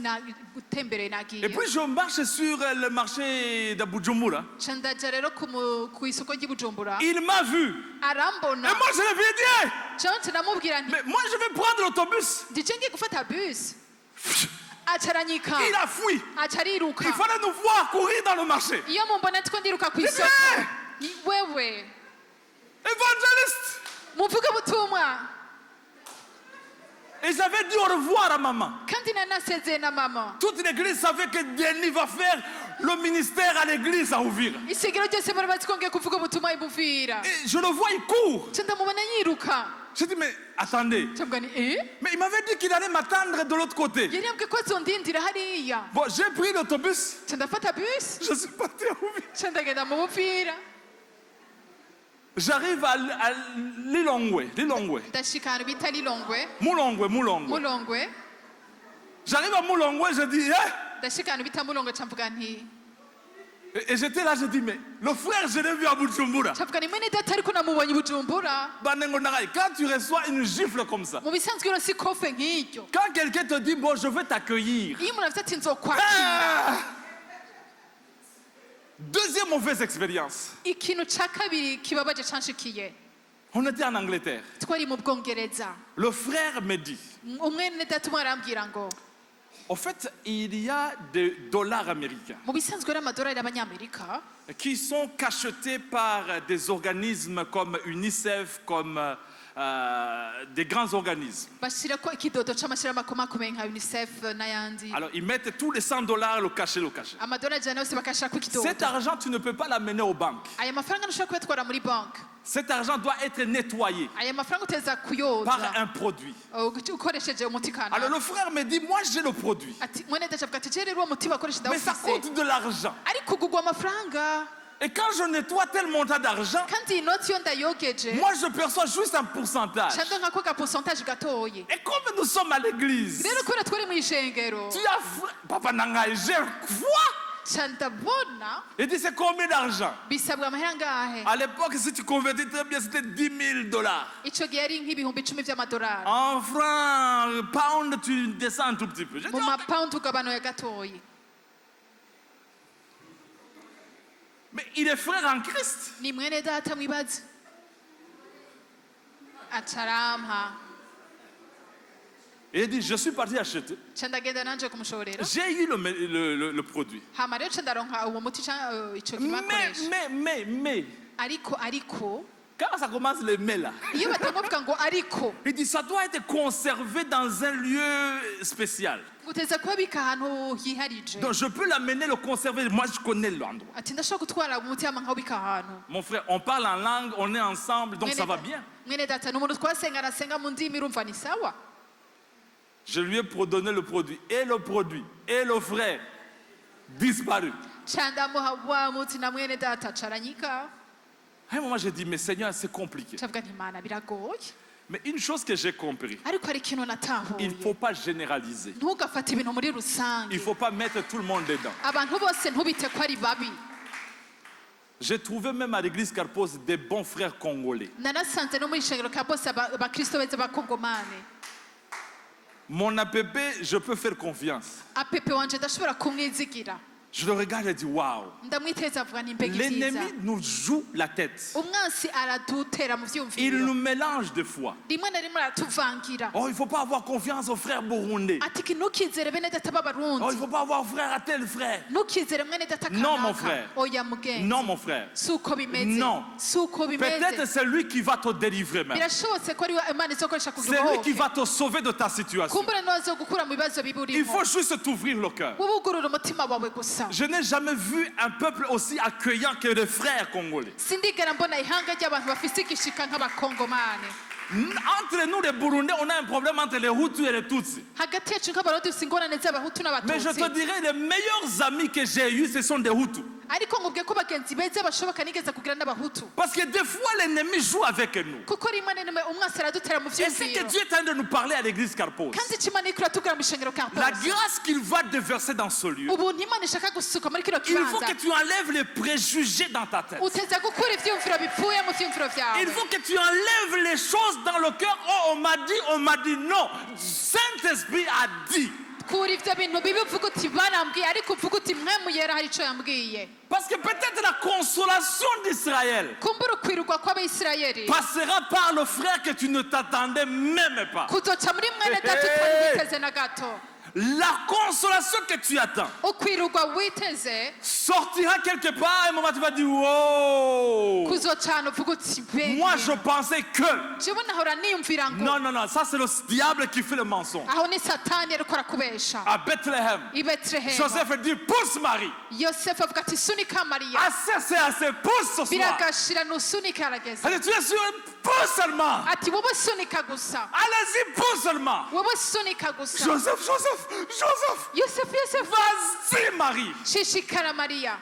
gutembereye Et nagiye puis je marche sur le marché de Bujumbura. ca ndaja rero ku isoko ry'i Bujumbura Il m'a vu. arambona Et moi, je lui ai dit, canke ndamubwira nti mais moi, je vais prendre l'autobus. ndije ngiye gufata bus aca aranyika Il a fui. aca ariruka Il fallait nous voir courir dans le marché. iyo mumbona tiko ndiruka ku isoko wewe Évangéliste. muvuge butumwa Et j'avais dit au revoir à maman. kandi nanasezeye na mama Toute l'église savait que Denis va faire le ministère à l'église à Ouvira. isengero ryose bari bazi ko ngiye kuvuga ubutumwa ibuvira Et je le vois, il court. ca ndamubona yiruka J'ai dit, mais attendez. cavuga ni Mais il m'avait dit qu'il allait m'attendre de l'autre côté. yari yambwiye ko azondindira hariya Bon, j'ai pris l'autobus. ca ndafata bus Je suis parti à Ouvira. ca ndagenda mu buvira J'arrive à Lilongwe. ndashika ahantu bita lilongwe mulongwe J'arrive à Moulongwe, je dis, eh! ndashika ahantu bita mulongwe ca mvuga nti Et j'étais là, je dis, mais le frère, je l'ai vu à Bujumbura. ca mvuga ni mwene data ariko namubonye i Bujumbura Banengo Nagai, quand tu reçois une gifle comme ça, mu bisanzwe rero si kofe nk'iryo quand quelqu'un te dit, bon, je vais t'accueillir. iyo umuntu avuze ati nzokwakira Ah! Deuxième mauvaise expérience. ikintu ca kabiri kibabaje canshikiye On était en Angleterre. twari mu bwongereza Le frère me dit, umwene data umwe arambwira ngo en fait, il y a des dollars américains mu bisanzwe rero amadolari y'abanyamerika qui sont cachetés par des organismes comme UNICEF, comme des grands organismes. bashyirako ikidodo c'amashyirahamwe akomakomeye nka unicef n'ayandi Alors, ils mettent tous les $100, le cachet. amadolari ijana yose bakashirako ikidodo Cet argent, tu ne peux pas l'amener aux banques. aya mafaranga ntushobora kuyatwara muri banki Cet argent doit être nettoyé aya mafaranga uteza par kuyoza un produit. ukoresheje umuti Alors kanaka le frère me dit, moi j'ai le produit. ati mwene data avuga ati je rero uwo muti bakoresha Mais ça ndawufise coûte de l'argent. ariko ugurwa amafaranga Et quand je nettoie tel montant d'argent, kandi iyi noti iyo ndayogeje moi je perçois juste un pourcentage. canda nkako ka pourcentage gatoye Et comme nous sommes à l'église, rero kubera twari mw'ishengero tu as... Papa Nangai, j'ai foi. ca ndabona Il dit, c'est combien d'argent? bisabwa amahera angahe À l'époque, si tu convertis très bien, c'était $10,000. ico gihe yari nk'ibihumbi 10 vy'amadolari En francs, pound, tu descends un tout petit peu. J'ai dit, mu ok. mapawundi ugabanuye gatoye Mais il est frère en Christ. ni mwene data mwibaze acarampa Et il dit, je suis parti acheter. ca ndagenda nanje kumushorera J'ai eu le produit. hama rero ca ndaronka uwo muti ico kintu bakoresha Mais, ariko quand ça commence les mais là, iyo batamuvuga ngo ariko il dit, ça doit être conservé dans un lieu spécial. guteza kubabika ahantu hiharije Donc je peux l'amener, le conserver. Moi, je connais l'endroit. ati ndashobora gutwara umuti hama nkawubika ahantu Mon frère, on parle en langue, on est ensemble, donc ça va bien. mwene data ni umuntu twasenga arasenga mu ndimi urumva ni sawa Je lui ai donné le produit. Et le frère, disparu. ca ndamuha wa muti na mwene data caranyika. À un moment, j'ai dit, mais Seigneur, c'est compliqué. Cavuga nti Mana biragoye. Mais une chose que j'ai compris, Ariko hari ikintu il ne natahuye. faut pas généraliser. Ntugafate ibintu muri Il ne rusange. faut pas mettre tout le monde dedans. Abantu bose ntubite ko ari babi. J'ai trouvé même à l'église Carpos des bons frères congolais. Nanasanze no muri ishengero ka bose abakristo beza b'abakongomani. Mon APP, je peux faire confiance. Apepe wanje ndashobora kumwizigira. Je le regarde et dis, waouh. Ndamwiteza avuga ni mbega ibyiza. L'ennemi nous joue la tête. Umwansi aradutera mu Il vyumviro. nous mélange des fois. Rimwe na rimwe aratuvangira. Oh, il ne faut pas avoir confiance aux frères burundais. Ati ntukizere bene data Oh, il ne b'abarundi. faut pas avoir frère à tel frère. Ntukizere mwene data Non, mon kanaka. frère. Oya mugenzi. Non, mon frère. Si uko bimeze. Non. Si uko Peut-être bimeze. c'est lui qui va te délivrer même. Birashobotse ko ari we Imana izokoresha C'est lui qui kuguhoke. va te sauver de ta situation. Kumbure niwe azogukura mu bibazo Il biburimo. faut juste t'ouvrir le cœur. Wowe ugurura umutima wawe gusa. Je n'ai jamais vu un peuple aussi accueillant que les frères congolais. Sindigera mbona ihanga ry'abantu bafise igishika nk'abakongomani. Entre nous les Burundais, on a un problème entre les Hutus et les Tutsis. Hagati yacu nk'abarundi dufise ingorane z'abahutu Mais je te n'abatutsi. dirais, les meilleurs amis que j'ai eus, ce sont des Hutus. Ariko nkubwiye ko bagenzi beza bashoboka nigeze kugira n'abahutu. Parce que des fois, l'ennemi joue avec nous. Kuko rimwe na rimwe umwasi aradutera mu Et c'est que vyumviro. Dieu est en train de nous parler à l'église Carpos. Kandi icyo Imana iriko iratubwira mu ishengero ka La Pose. grâce qu'il va déverser dans ce lieu. Ubuntu Imana ishaka gusuka muri kino Il faut kibanza. que tu enlèves les préjugés dans ta tête. Uteza gukura ivyumviro bipfuye mu vyumviro vyawe. Il faut que tu enlèves les choses dans le cœur. Oh, on m'a dit non. Saint-Esprit a dit. Kura ivyo bintu bibi uvuga uti barambwiye ariko uvuga uti mwe muyera hari ico yambwiye. Parce que peut-être la consolation d'Israël Kumbura ukwirurwa kw'Abayisirayeli passera par le frère que tu ne t'attendais même pas. kuzoca muri mwene data Hey, utari hey. witeze na gato. La consolation que tu attends Ukwirurwa witeze sortira quelque part et à un moment tu vas dire wow. kuzoca ahantu uvuga uti Moi je mbega. pensais que. Jewe nahora niyumvira ngo Non, non, non, ça c'est le diable qui fait le mensonge. aho ni satani ariko arakubesha. À Bethléem, I Betelehema Joseph dit pousse Marie. Yosefu avuga ati sunika Mariya. Assez, c'est assez, pousse ce soir. Biragashira nusunika arageze. Allez, tu es sûr, pousse seulement. Ati wowe sunika gusa. Allez-y, pousse seulement. Wowe sunika gusa. Joseph, Yosefu vas-y Marie. shishikara Mariya.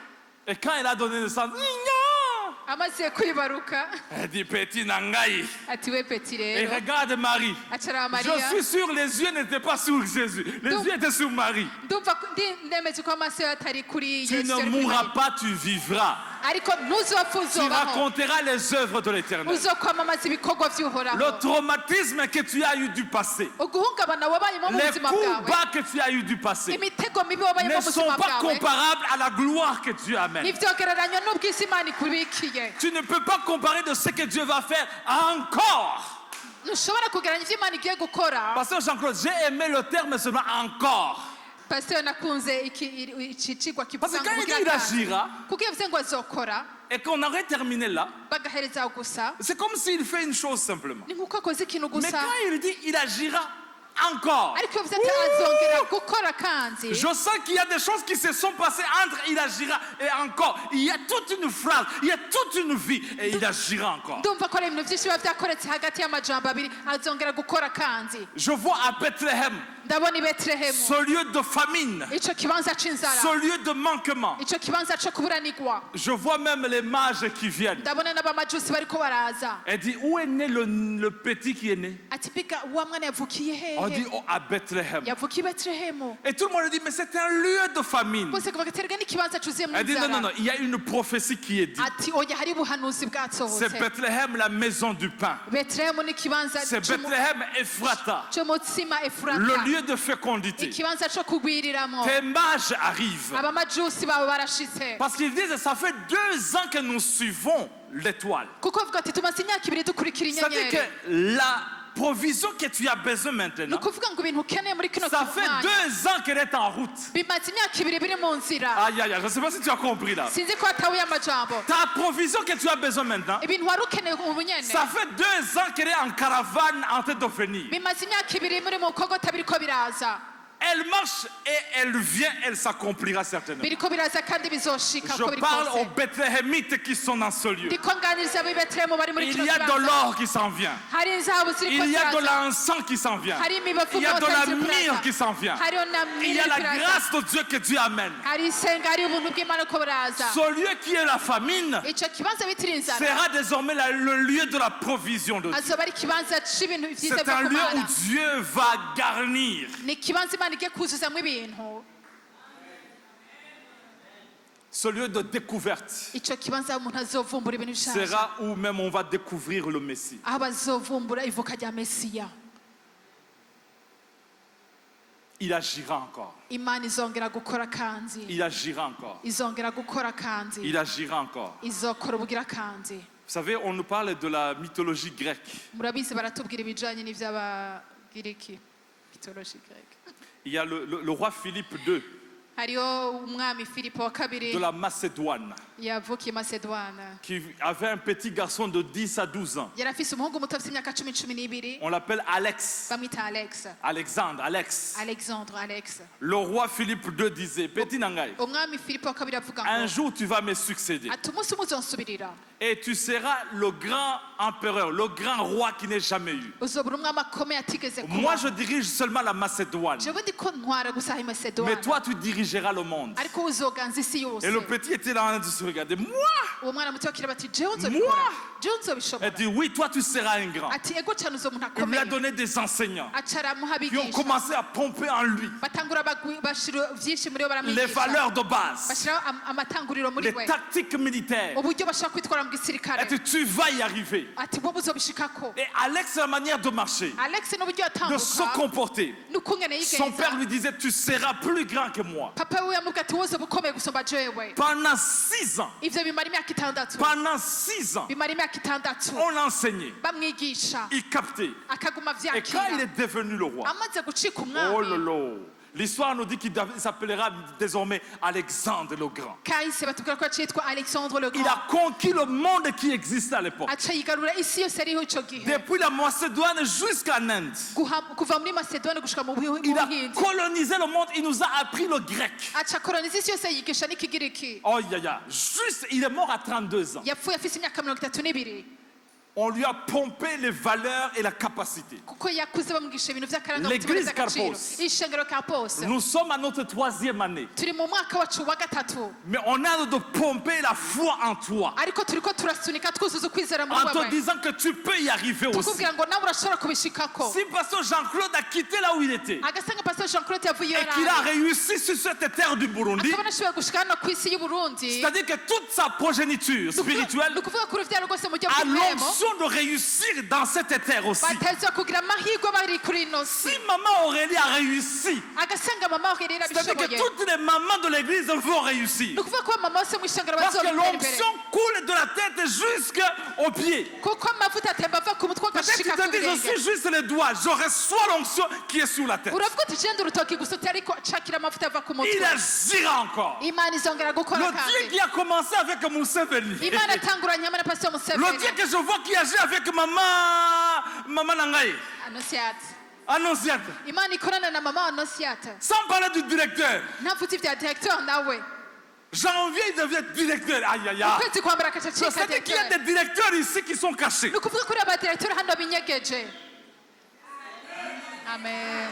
Et quand elle a donné naissance, non. Amaze kwibaruka Elle dit petit Nangaï. ati we peti Et rero regarde Marie. acara Je Mariya. suis sûr, les yeux n'étaient pas sur Jésus. Les Donc- yeux étaient sur Marie. Ndumva ndemeze ko amaso ye atari kuri Tu Yesu ne yari kuri mourras Mariya. pas, tu vivras. Ariko ntuzopfa Tu uzobaho. raconteras les œuvres de l'Éternel. Uzokwamamaza ibikorwa vy'uhoraho. Le traumatisme que tu as eu du passé, Uguhungabana wabayemo mu les buzima coups bwawe. bas que tu as eu du passé, Imitego mibi wabayemo ne mu sont buzima pas bwawe. comparables à la gloire que Dieu amène. Ntivyogereranywa n'ubw'isi Imana ikubikiye. Tu ne peux pas comparer de ce que Dieu va faire encore. Ntushobora kugereranya ivyo Imana igiye gukora. Pasteur Jean-Claude, j'ai aimé le terme seulement encore. Pasteur nakunze iki cigwa Parce kivuga que quand ngo il dit il agira, kuko iyo bivuze ngo azokora et qu'on aurait terminé là, bagahereza aho gusa c'est comme s'il fait une chose simplement. ni nk'uko akoze ikintu Mais gusa quand il dit il agira encore, ariko iyo bivuze ati azongera gukora kandi je sens qu'il y a des choses qui se sont passées entre il agira et encore. Il y a toute une phrase, il y a toute une vie et il agira encore. ndumva ko ari ibintu byinshi biba byakoretse hagati y'amajambo abiri azongera gukora kandi Je vois à Bethléem ndabona i Betelehemu ce lieu de famine, ico kibanza c'inzara ce lieu de manquement. ico kibanza co kuburanirwa Je vois même les mages qui viennent. ndabona n'abamajusi bariko baraza Elle dit où est né le petit qui est né? ati biga wa mwana yavukiye On dit hehe oh, à Bethléem. yavukiye i Betelehemu Et tout le monde dit mais c'est un lieu de famine. bose kuvuga ati erega n'ikibanza cuzuyemwo Elle dit non, non, non, inzara il y a une prophétie qui est dite. ati oya hari ubuhanuzi C'est bwasohotse Bethléem, la maison du pain. Betelehemu ni ikibanza C'est Bethléem Ephrata, c'umutsima le Efurata lieu de fécondité. ikibanza co kugwiriramo Tes mages arrivent. abamajusi bawe barashitse Parce qu'ils disent ça fait 2 ans que nous suivons l'étoile. kuko bavuga ati tumaze imyaka ibiri dukurikira C'est-à-dire inyenyeri que la provision que tu as besoin ni maintenant, ukuvuga ngo ibintu ukeneye muri kino ça fait mwanya 2 ans qu'elle est en route. bimaze imyaka ibiri biri mu nzira Aïe, aïe, aïe, je ne sais pas si tu as compris là. sinzi ko hatahuye amajambo Ta provision que tu as besoin maintenant, ibintu wari ukeneye ubu nyene ça fait 2 ans qu'elle est en caravane en train de venir. bimaze imyaka ibiri muri mu kogota biriko biraza Elle marche et elle vient, elle s'accomplira certainement. biriko biraza kandi bizoshika uko Je biri parle aux kose Bethléemites qui sont dans ce lieu. ndiko nganiriza ab'i betelehemu bari muri Il kino y a de kibanza l'or qui s'en vient. hari inzahabu ziriko Il y a de ziraza l'encens qui s'en vient. hari imibavu Il y a de myota la iriko myrrhe iraza qui s'en vient. hariho na Il y a miri la iriko iraza grâce de Dieu que Dieu amène. hari isenga hari ubuntu bw'imana uko buraza Ce lieu qui est la famine ico kibanza bitira inzara sera désormais le lieu de la provision de Dieu. azoba ari ikibanza c'ibintu vyiza C'est vyo un lieu où kumana Dieu va garnir. ni ikibanza imana igiye kuzuzamwo ibintu Ce lieu de découverte ico kibanza umuntu azovumbura ibintu bishasha sera où même on va découvrir le Messie. aho bazovumbura ivuka rya mesiya Il agira encore. imana izongera gukora kandi Il agira encore. izongera gukora kandi Il agira encore. izokora ubugira kandi Vous savez, on nous parle de la mythologie grecque. murabizi baratubwira ibijanye n'ivy'abagiriki mythologie grecque Il y a le roi Philippe II hariho umwami filipo wa kabiri de la Macédoine yavukiye masedwana qui avait un petit garçon de 10 à 12 ans. yari afise umuhungu muto afise imyaka cumi n'ibiri On l'appelle Alex. bamwita alex Alex. alexandre alex Le roi Philippe II disait, Petit Nangai, umwami filipo wa kabiri avuga un ngo jour tu vas me succéder ati umunsi umwe uzonsubirira et tu seras le grand empereur, le grand roi qui n'ait jamais eu. uzobura umwami akomeye atigeze Moi, kuba je dirige seulement la Macédoine, jewe ndiko ntwara gusa aho mais masedwana toi, tu dirigeras le monde. ariko uzoganza isi yose Et le petit était là en train de se regarder. Moi, uwo mwana muto akira bati jewe nzobikora jewe elle nzobishobora dit, oui, toi, tu seras un grand. ati ego cyane uzo umuntu Il lui a akomeye donné des enseignants aca aramuha qui ont abigisha commencé à pomper en lui batangura bashira vyinshi muri bo les baramwigisha valeurs de base, bashiraho amatanguriro muri les we tactiques militaires. uburyo bashaka kwitwara mu Elle gisirikare dit, tu vas y arriver. ati wowe uzobishikako Et Alex, la manière de marcher, alex n'uburyo de se yatambuka comporter, n'ukungene son père yigenza lui disait, tu seras plus grand que moi. papa we yamubwira ati wowe uzoba ukomeye gusumba jewe Pendant 6 ans, ivyo bimara imyaka itandatu pendant 6 ans, bimara imyaka itandatu on l'enseignait, bamwigisha il captait. akaguma Et quand il vyakira est devenu le roi, amaze gucika oh umwami lolo, l'histoire nous dit qu'il s'appellera désormais Alexandre le Grand. kahise batubwira ko acitwa alexandre le Il grand a conquis le monde qui existait à l'époque. aca yigarura isi yose ariho ico gihe Depuis la Macédoine jusqu'en Inde. kuva muri masedoni gushika mu Il a buhindi colonisé le monde, il nous a appris le grec. aca koloniza isi yose yigisha n'ikigiriki Oh, juste, il est mort à 32 ans. yapfuye afise imyaka 32 On lui a pompé les valeurs et la capacité. kuko yakuze bamwigisha ibintu vy'akaranga L'église by'agaciro Carpos. ishengero Carpos Nous sommes à notre 3e année. turi mu mwaka wacu wa gatatu Mais on a de pomper la foi en toi. ariko turiko turasunika twuzuza ukwizera muri En te wewe disant que tu peux y arriver aussi. tukubwira ngo nawe urashobora kubishikako Si pasteur Jean-Claude a quitté là où il était agasanga pastor jean claude yavuye et qu'il a réussi sur cette terre du Burundi, akabona ashoboye gushika hano ku isi y'uburundi c'est-à-dire que toute sa progéniture ni spirituelle ukuvuga ko uruvyaro rwose mu buryo a bw'umwemo l'onction de réussir dans cette terre aussi. bateza kugira amahirwe bari kuri ino si Si maman Aurélie a réussi, agasanga mama wawe rero c'est-à-dire que abishoboye toutes les mamans de l'église vont réussir. ni ukuvuga ko mama wese mu ishengero Parce que bazobitera imbere l'onction coule de la tête jusqu'aux pieds. kuko amavuta atemba ava ku mutwe Peut-être que agashika tu ku te dis, je birenge suis juste les doigts, je reçois l'onction qui est sur la tête. uravuga uti genda urutoki gusa uti ariko cakira amavuta ava ku Il mutwe agira encore. imana izongera gukora Le Dieu kandi qui a commencé avec Mousseveni. imana atanguranye hamwe na pastor Le museveni Dieu que je vois qui agit avec maman Nangaï, anosiate Annonciate. imana ikorana na mama anosiate Sans parler du directeur. ntavuze ibya directeur nawe Janvier, il devient directeur. Aïe, aïe, aïe. ukwezi kwa mbere akaca acika C'est-à-dire qu'il y a directeur des directeurs ici qui sont cachés. ni ukuvuga kuri abadirecteur hano binyegeje amen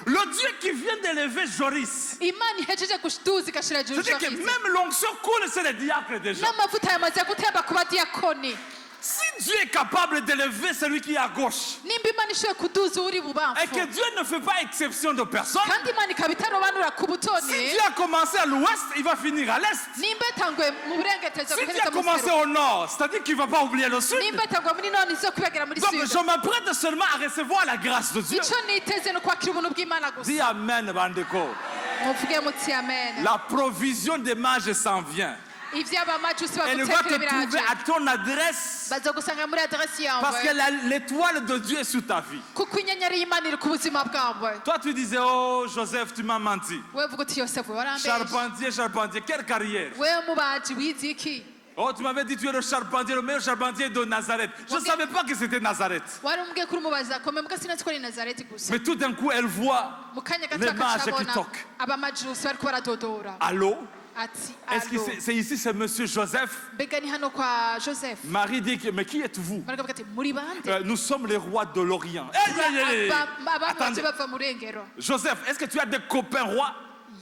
Le Dieu qui vient d'élever Joris. imana ihejeje guduza igashira hejuru C'est-à-dire que Joris. même l'onction coule sur les diacres déjà. n'amavuta yamaze gutemba ku badiyakoni Si Dieu est capable d'élever celui qui est à gauche, nimba imana ishoboye kuduza uri et bubamfu que Dieu ne fait pas exception de personne, kandi imana ikaba itarobanura ku si butoni Dieu a commencé à l'ouest, il va finir à l'est. nimba yatanguye mu burengetezo Si Dieu guhereza a mu commencé seruko au nord, c'est-à-dire qu'il ne va pas oublier le sud. nimba yatanguye muri none izo kwibagera muri Donc sud je m'apprête seulement à recevoir la grâce de Dieu. icyo niteze ni ukwakira ubuntu bw'imana gusa Dis Amen, Bandeko. muvuge muti amen La provision des mages s'en vient. ivy'abamajusi Elle va te bagutekera trouver biraje à ton adresse bazogusanga muri aderesi parce que yawe l'étoile de Dieu est sur ta vie. kuko inyenyeri y'imana iri ku buzima bwawe Toi, tu disais, oh Joseph, tu m'as menti. wewe vuga uti yosefu warambeshe Charpentier, charpentier, quelle carrière. wewe mubaji wize iki Oh, tu m'avais dit tu es le charpentier, le meilleur charpentier de Nazareth. Je ne savais pas que c'était Nazareth. waramubwiye kuri umubaza komeye mbwa sinatsi ko ari nazareti gusa Mais tout d'un coup, elle voit mu kanya gato les mages qui akacabona toquent. abamajusi bariko baradodora Allô? ati Est-ce que alo c'est ici, c'est monsieur Joseph? mbega ni hano kwa joseph Marie dit que, mais qui êtes-vous? baravuga ati muri bande Nous sommes les rois de l'Orient. Hey. abami baje Attendez, bava mu rengero Joseph, est-ce que tu as des copains rois?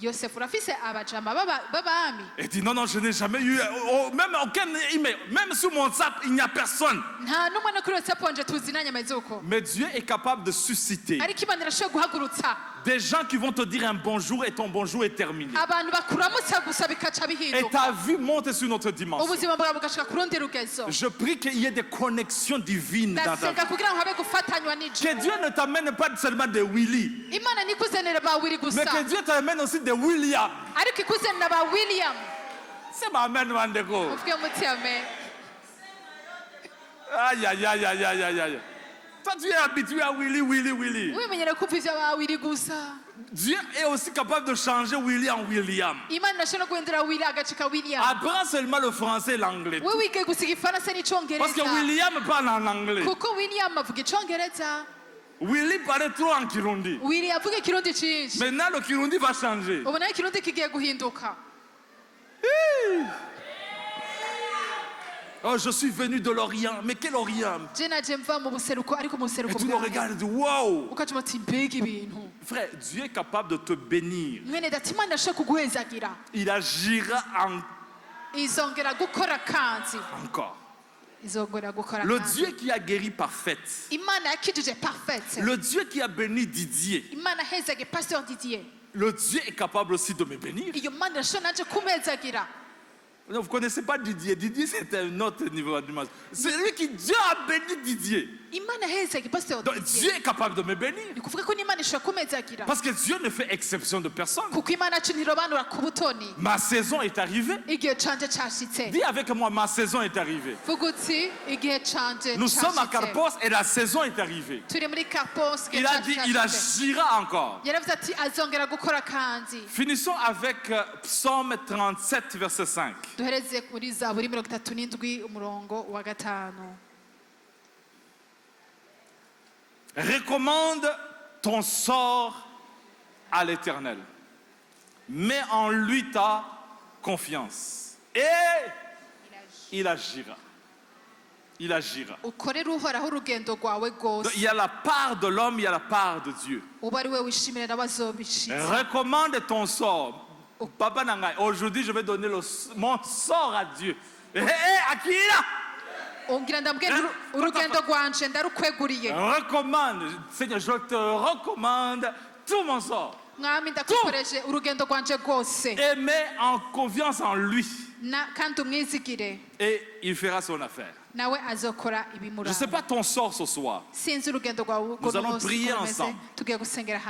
yosefu urafise abajama b'abami Elle dit non, non, je n'ai jamais eu, même aucun email, même sur mon WhatsApp, il n'y a personne. nta n'umwe no kuri whatsapp wanje tuzinanye ameze uko Mais Dieu est capable de susciter ariko imana irashoboye guhagurutsa des gens qui vont te dire un bonjour et ton bonjour est terminé. abantu bakuramutsa gusa bikaca Et bihinduka ta vie monte sur notre dimension. ubuzima bwawe bugashika ku rundi rugezo Je prie qu'il y ait des connexions divines dans ta vie. ndasenga kugira ngo habe gufatanywa Que n'ijuru Dieu ne t'amène pas seulement des Willy, imana nikuzanira ba wili mais gusa que Dieu t'amène aussi des William. ariko ikuzanira ba william C'est ma mère, Mandeko. uvuge muti amen Aïe, aïe, aïe, aïe, aïe, aïe, aïe. Toi, tu es habitué à Willy, Willy, Willy. wimenyere kumva ivyo ba wili gusa Dieu est aussi capable de changer Willy en William. imana irashobora guhindura wili agacika william Apprends seulement le français et l'anglais. we wige gusa igifaransa Parce que n'icongereza William parle en anglais. kuko william avuga icongereza Willy parlait trop en Kirundi. wili avuga ikirundi cinshi Maintenant, le Kirundi va changer. ubu nayo ikirundi kigiye guhinduka Oh, je suis venu de l'Orient. Mais quel Orient? je naje mva mu buseruko ariko mu Et buseruko tu le bwawe regardes et dis, wow. ukaca uti mbega ibintu Frère, Dieu est capable de te bénir. mwene dati imana irashobora kuguhezagira Il agira izongera gukora kanzi encore. izongera gukora Le kanzi Dieu qui a guéri parfaite. imana yakijije parfaite Le Dieu qui a béni Didier. imana hezage pasteur didier Le Dieu est capable aussi de me bénir. iyo mana irashobora naje kumpezagira Non, vous ne connaissez pas Didier. Didier, c'est un autre niveau d'animation. C'est lui qui, Dieu a béni Didier. imana hezage pasteur Donc didier Dieu est capable de me bénir. ni kuvuga ko n'imana ishobora kumpezagira Parce que Dieu ne fait exception de personne. kuko imana yacu ntirobanura ku butoni Ma saison est arrivée. igihe canje cashitse Dis avec moi, ma saison est arrivée. vuga uti igihe canje Nous sommes à cashitse Carpos et la saison est arrivée. turi muri karpos Il a dit, il agira encore. yaravuze ati azongera gukora kanzi Finissons avec Psaume 37, verset 5. duhereze muri zaburi 37 umurongo wa 5 Recommande ton sort à l'Éternel. Mets en lui ta confiance. Et il agira. Il agira. ukorere uhoraho urugendo rwawe Donc, rwose il y a la part de l'homme, il y a la part de Dieu. uba ari we wishimira n'abazobishitsa Recommande ton sort. Papa Nangai, aujourd'hui je vais donner mon sort à Dieu. Akira, ungira ndambwira urugendo rwanje ndarukweguriye recommande. Seigneur, je te recommande tout mon sort. mwami ndakukoreje urugendo rwanje rwose Et mets en confiance en lui. kandi umwizigire Et il fera son affaire. nawe azokora Je ne sais ibimuranga pas ton sort ce soir. sinzi urugendo rwawe Nous allons prier ensemble. tugiye gusengera